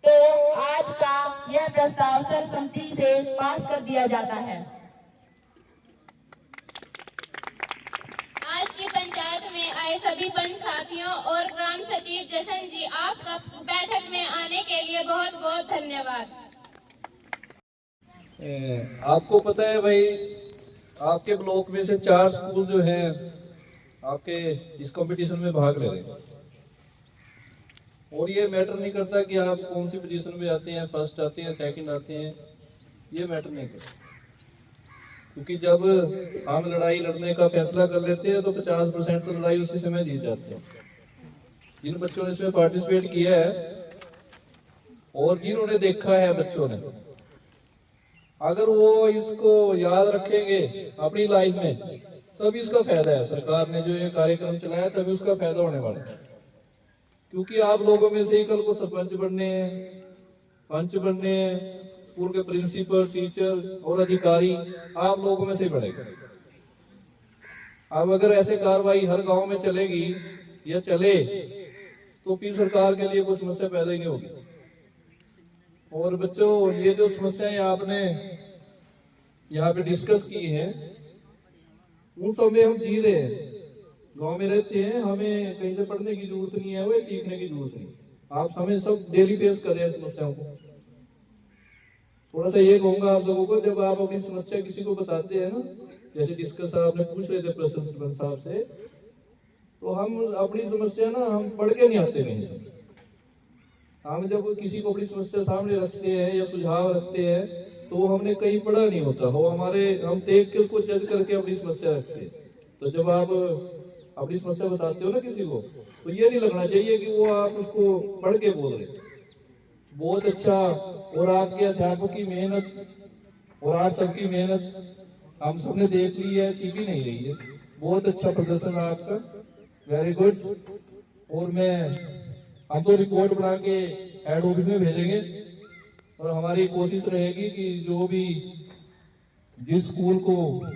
तो आज का यह प्रस्ताव सर्वसम्मति से पास कर दिया जाता है। आज की पंचायत में आए सभी पंच साथियों और ग्राम सचिव जशन जी, आपका बैठक में आने के लिए बहुत बहुत धन्यवाद। आपको पता है भाई, आपके ब्लॉक में से 4 स्कूल जो हैं आपके इस कंपटीशन में भाग ले रहे हैं। और ये मैटर नहीं करता कि आप कौन सी पोजीशन में आते हैं, फर्स्ट आते हैं, सेकंड आते हैं, ये मैटर नहीं करता। क्योंकि जब हम लड़ाई लड़ने का फैसला कर लेते हैं तो 50% तो लड़ाई उसी समय जीत जाते हैं। जिन बच्चों ने इसमें पार्टिसिपेट किया है और जिन्होंने देखा है बच्चों ने, अगर वो इसको याद रखेंगे अपनी लाइफ में तभी इसका फायदा है। सरकार ने जो ये कार्यक्रम चलाया तभी उसका फायदा होने वाला है। क्योंकि आप लोगों में से ही कल को सरपंच बनने हैं, पंच बनने हैं, स्कूल के प्रिंसिपल, टीचर और अधिकारी आप लोगों में से ही बढ़ेगा। अब अगर ऐसे कार्रवाई हर गांव में चलेगी या चले तो फिर सरकार के लिए कोई समस्या पैदा ही नहीं होगी। और बच्चों, ये जो समस्याएं आपने यहाँ पे डिस्कस की हैं, उन सब में हम जी रहे हैं, गांव में रहते हैं, हमें कहीं से पढ़ने की जरूरत नहीं है, वो सीखने की जरूरत नहीं। आप हमें सब डेली फेस कर रहे हैं समस्याओं को। थोड़ा सा ये कहूंगा आप लोगों को, जब आप अपनी समस्या किसी को बताते हैं ना, जैसे डिस्कस आपने पूछ रहे थे प्रश्न सरपंच साहब से, तो हम अपनी समस्या ना हम पढ़ के नहीं आते कहीं से। हम जब किसी को अपनी समस्या सामने रखते हैं या सुझाव रखते हैं तो वो हमने कहीं पढ़ा नहीं होता, वो हम देख के उसको जज करके अपनी समस्या रखते हैं। तो जब आप अपनी समस्या बताते हो ना किसी को, तो ये नहीं लगना चाहिए कि वो आप उसको पढ़ के बोल रहे। बहुत अच्छा, और आपके अध्यापक की मेहनत और आप सबकी मेहनत हम सबने देख ली है, छिपी नहीं रही है। बहुत अच्छा प्रदर्शन है आपका, वेरी गुड। और हम तो रिपोर्ट बना के हेड ऑफिस में भेजेंगे और हमारी कोशिश रहेगी कि जो भी जिस स्कूल को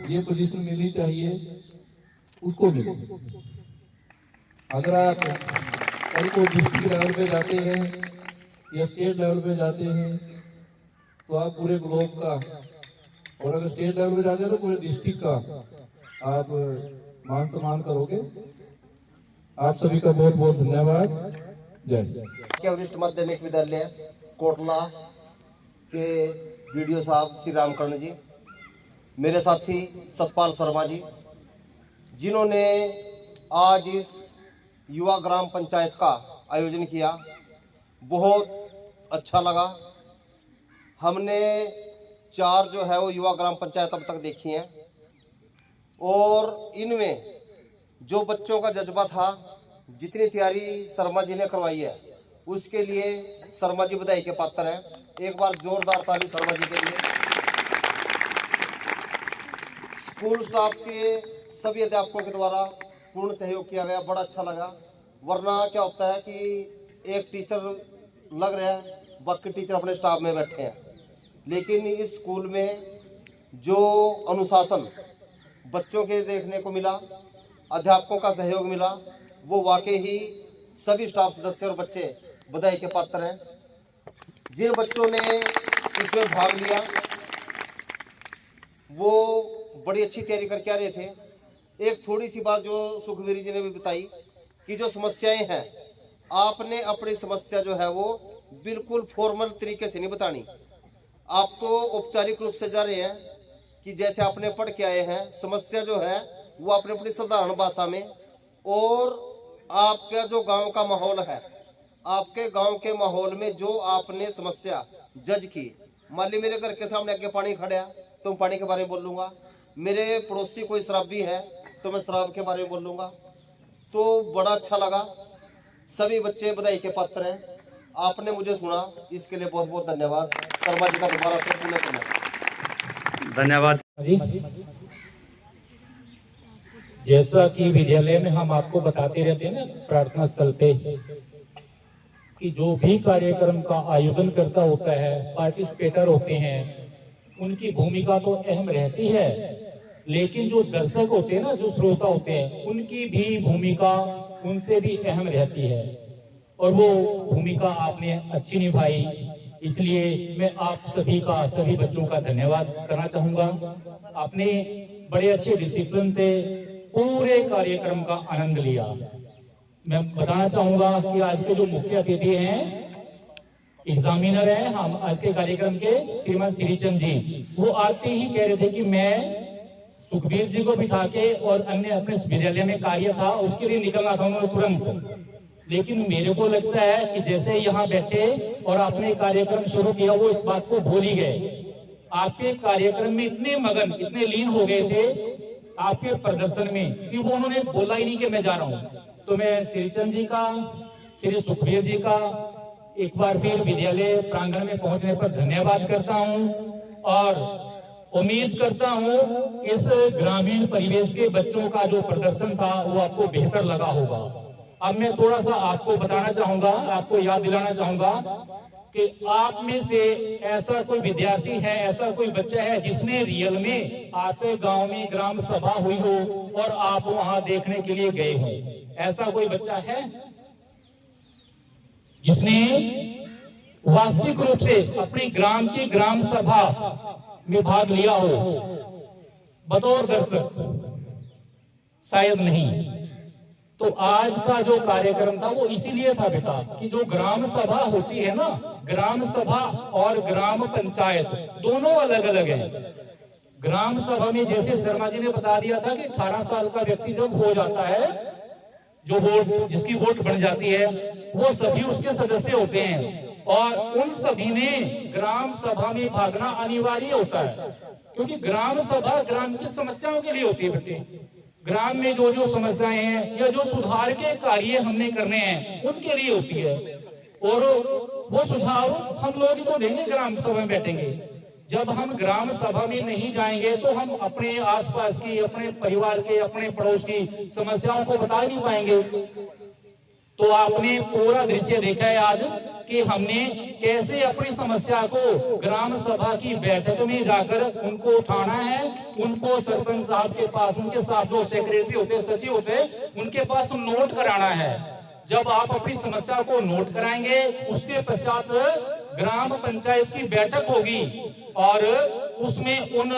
ये पोजीशन मिलनी चाहिए उसको मिले। अगर आप कल को डिस्ट्रिक्ट लेवल पे जाते हैं या स्टेट लेवल पे जाते हैं तो आप पूरे ब्लॉक का, और अगर स्टेट लेवल पे जाते हैं तो पूरे डिस्ट्रिक्ट का आप मान सम्मान करोगे। आप सभी का बहुत बहुत धन्यवाद। जय हिंद। वरिष्ठ माध्यमिक विद्यालय कोटला के वीडियो साहब श्री रामकर्ण जी, मेरे साथी सतपाल शर्मा जी, जिन्होंने आज इस युवा ग्राम पंचायत का आयोजन किया, बहुत अच्छा लगा। हमने 4 जो है वो युवा ग्राम पंचायत अब तक देखी हैं और इनमें जो बच्चों का जज्बा था, जितनी तैयारी शर्मा जी ने करवाई है, उसके लिए शर्मा जी बधाई के पात्र हैं। एक बार जोरदार ताली शर्मा जी के लिए। स्कूल स्टाफ के सभी अध्यापकों के द्वारा पूर्ण सहयोग किया गया, बड़ा अच्छा लगा। वरना क्या होता है कि एक टीचर लग रहा है, बाकी टीचर अपने स्टाफ में बैठे हैं, लेकिन इस स्कूल में जो अनुशासन बच्चों के देखने को मिला, अध्यापकों का सहयोग मिला, वो वाकई ही सभी स्टाफ सदस्य और बच्चे बधाई के पात्र हैं। जिन बच्चों ने इसमें भाग लिया वो बड़ी अच्छी तैयारी करके आ रहे थे। एक थोड़ी सी बात जो सुखवीर जी ने भी बताई कि जो समस्याएं हैं, आपने अपनी समस्या जो है वो बिल्कुल फॉर्मल तरीके से नहीं बतानी। आप तो औपचारिक रूप से जा रहे हैं कि जैसे आपने पढ़ के आए हैं, समस्या जो है वो आपने अपनी साधारण भाषा में, और आपका जो गांव का माहौल है, आपके गांव के माहौल में जो आपने समस्या जज की। मान ली मेरे घर के सामने आके पानी खड़ा है तो मैं पानी के बारे में बोल लूँगा, मेरे पड़ोसी कोई शराबी है तो मैं शराब के बारे में बोल लूँगा। तो बड़ा अच्छा लगा, सभी बच्चे बधाई के पात्र हैं। आपने मुझे सुना, इसके लिए बहुत बहुत धन्यवाद। शर्मा जी का दोबारा से पूर्ण करना। धन्यवाद जी। जैसा कि विद्यालय में हम आपको बताते रहते हैं ना, प्रार्थना स्थल पे, कि जो भी कार्यक्रम का आयोजन करता होता है, पार्टिसिपेटर होते हैं, उनकी भूमिका तो अहम रहती है, लेकिन जो दर्शक होते हैं ना, जो श्रोता होते हैं, उनकी भी भूमिका उनसे भी अहम रहती है, और वो भूमिका आपने अच्छी निभाई। इसलिए मैं आप सभी का, सभी बच्चों का धन्यवाद करना चाहूंगा। आपने बड़े अच्छे डिसिप्लिन से पूरे कार्यक्रम का आनंद लिया। मैं बताना चाहूंगा कि आज के जो मुख्य अतिथि हैं, एग्जामिनर हैं हम आज के कार्यक्रम के, श्रीमान श्रीचंद जी, वो आते ही कह रहे थे कि मैं सुखबीर जी को बिठा के और अन्य अपने विद्यालय में कार्य था उसके लिए निकलना था उन्होंने तुरंत। लेकिन मेरे को लगता है कि जैसे यहाँ बैठे और आपने कार्यक्रम शुरू किया, वो इस बात को भूल ही गए। आपके कार्यक्रम में इतने मगन, इतने लीन हो गए थे आपके प्रदर्शन में कि वो उन्होंने बोला ही नहीं कि मैं जा रहा हूँ। तो मैं श्रीचंद जी का, श्री सुखबीर जी का एक बार फिर विद्यालय प्रांगण में पहुंचने पर धन्यवाद करता हूँ, और उम्मीद करता हूँ इस ग्रामीण परिवेश के बच्चों का जो प्रदर्शन था वो आपको बेहतर लगा होगा। अब मैं थोड़ा सा आपको बताना चाहूंगा, आपको याद दिलाना चाहूंगा कि आप में से ऐसा कोई विद्यार्थी है, ऐसा कोई बच्चा है जिसने रियल में आपके गांव में ग्राम सभा हुई हो और आप वहां देखने के लिए गए हो? ऐसा कोई बच्चा है जिसने वास्तविक रूप से अपने ग्राम की ग्राम सभा में भाग लिया हो बतौर दर्शक? शायद नहीं। तो आज का जो कार्यक्रम था वो इसीलिए था बेटा कि जो ग्राम सभा होती है ना, ग्राम सभा और ग्राम पंचायत दोनों अलग अलग हैं। ग्राम सभा में जैसे शर्मा जी ने बता दिया था कि 18 साल का व्यक्ति जब हो जाता है, जो वोट, जिसकी वोट बन जाती है, वो सभी उसके सदस्य होते हैं, और उन सभी ने ग्राम सभा में भागना अनिवार्य होता है, क्योंकि ग्राम सभा ग्राम की समस्याओं के लिए होती है बेटे। ग्राम में जो जो समस्याएं हैं या जो सुधार के कार्य हमने करने हैं उनके लिए होती है, और वो सुझाव हम लोग को देंगे, ग्राम सभा में बैठेंगे। जब हम ग्राम सभा में नहीं जाएंगे तो हम अपने आसपास की, अपने परिवार के, अपने पड़ोस की समस्याओं को बता नहीं पाएंगे। तो आपने पूरा दृश्य देखा है आज कि हमने कैसे अपनी समस्या को ग्राम सभा की बैठक में जाकर उनको उठाना है, उनको सरपंच साहब के पास, उनके साथ जो सेक्रेटरी होते, सचिव होते, उनके पास नोट कराना है। जब आप अपनी समस्या को नोट कराएंगे, उसके पश्चात ग्राम पंचायत की बैठक होगी, और उसमें उन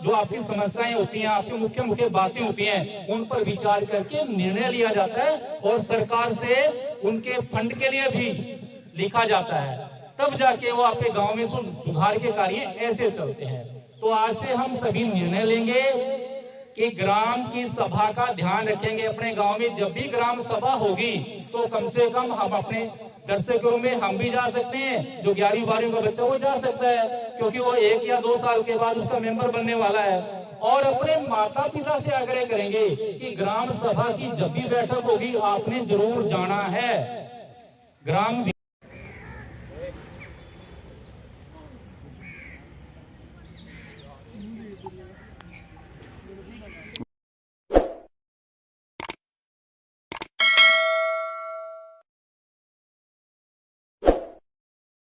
जो आपकी समस्याएं होती हैं, आपकी मुख्य मुख्य बातें होती हैं, उन पर विचार करके निर्णय लिया जाता है, और सरकार से उनके फंड के लिए भी लिखा जाता है। तब जाके वो आपके गांव में सुधार के कार्य ऐसे चलते हैं। तो आज से हम सभी निर्णय लेंगे कि ग्राम की सभा का ध्यान रखेंगे अपने गांव में। जब भी ग्राम सभा होगी तो कम से कम हम अपने दर्शकों में हम भी जा सकते हैं, जो 11वीं 12वीं का बच्चा वो जा सकता है, क्योंकि वो 1 या 2 साल के बाद उसका मेंबर बनने वाला है। और अपने माता पिता से आग्रह करेंगे कि ग्राम सभा की जब भी बैठक होगी आपने जरूर जाना है। ग्राम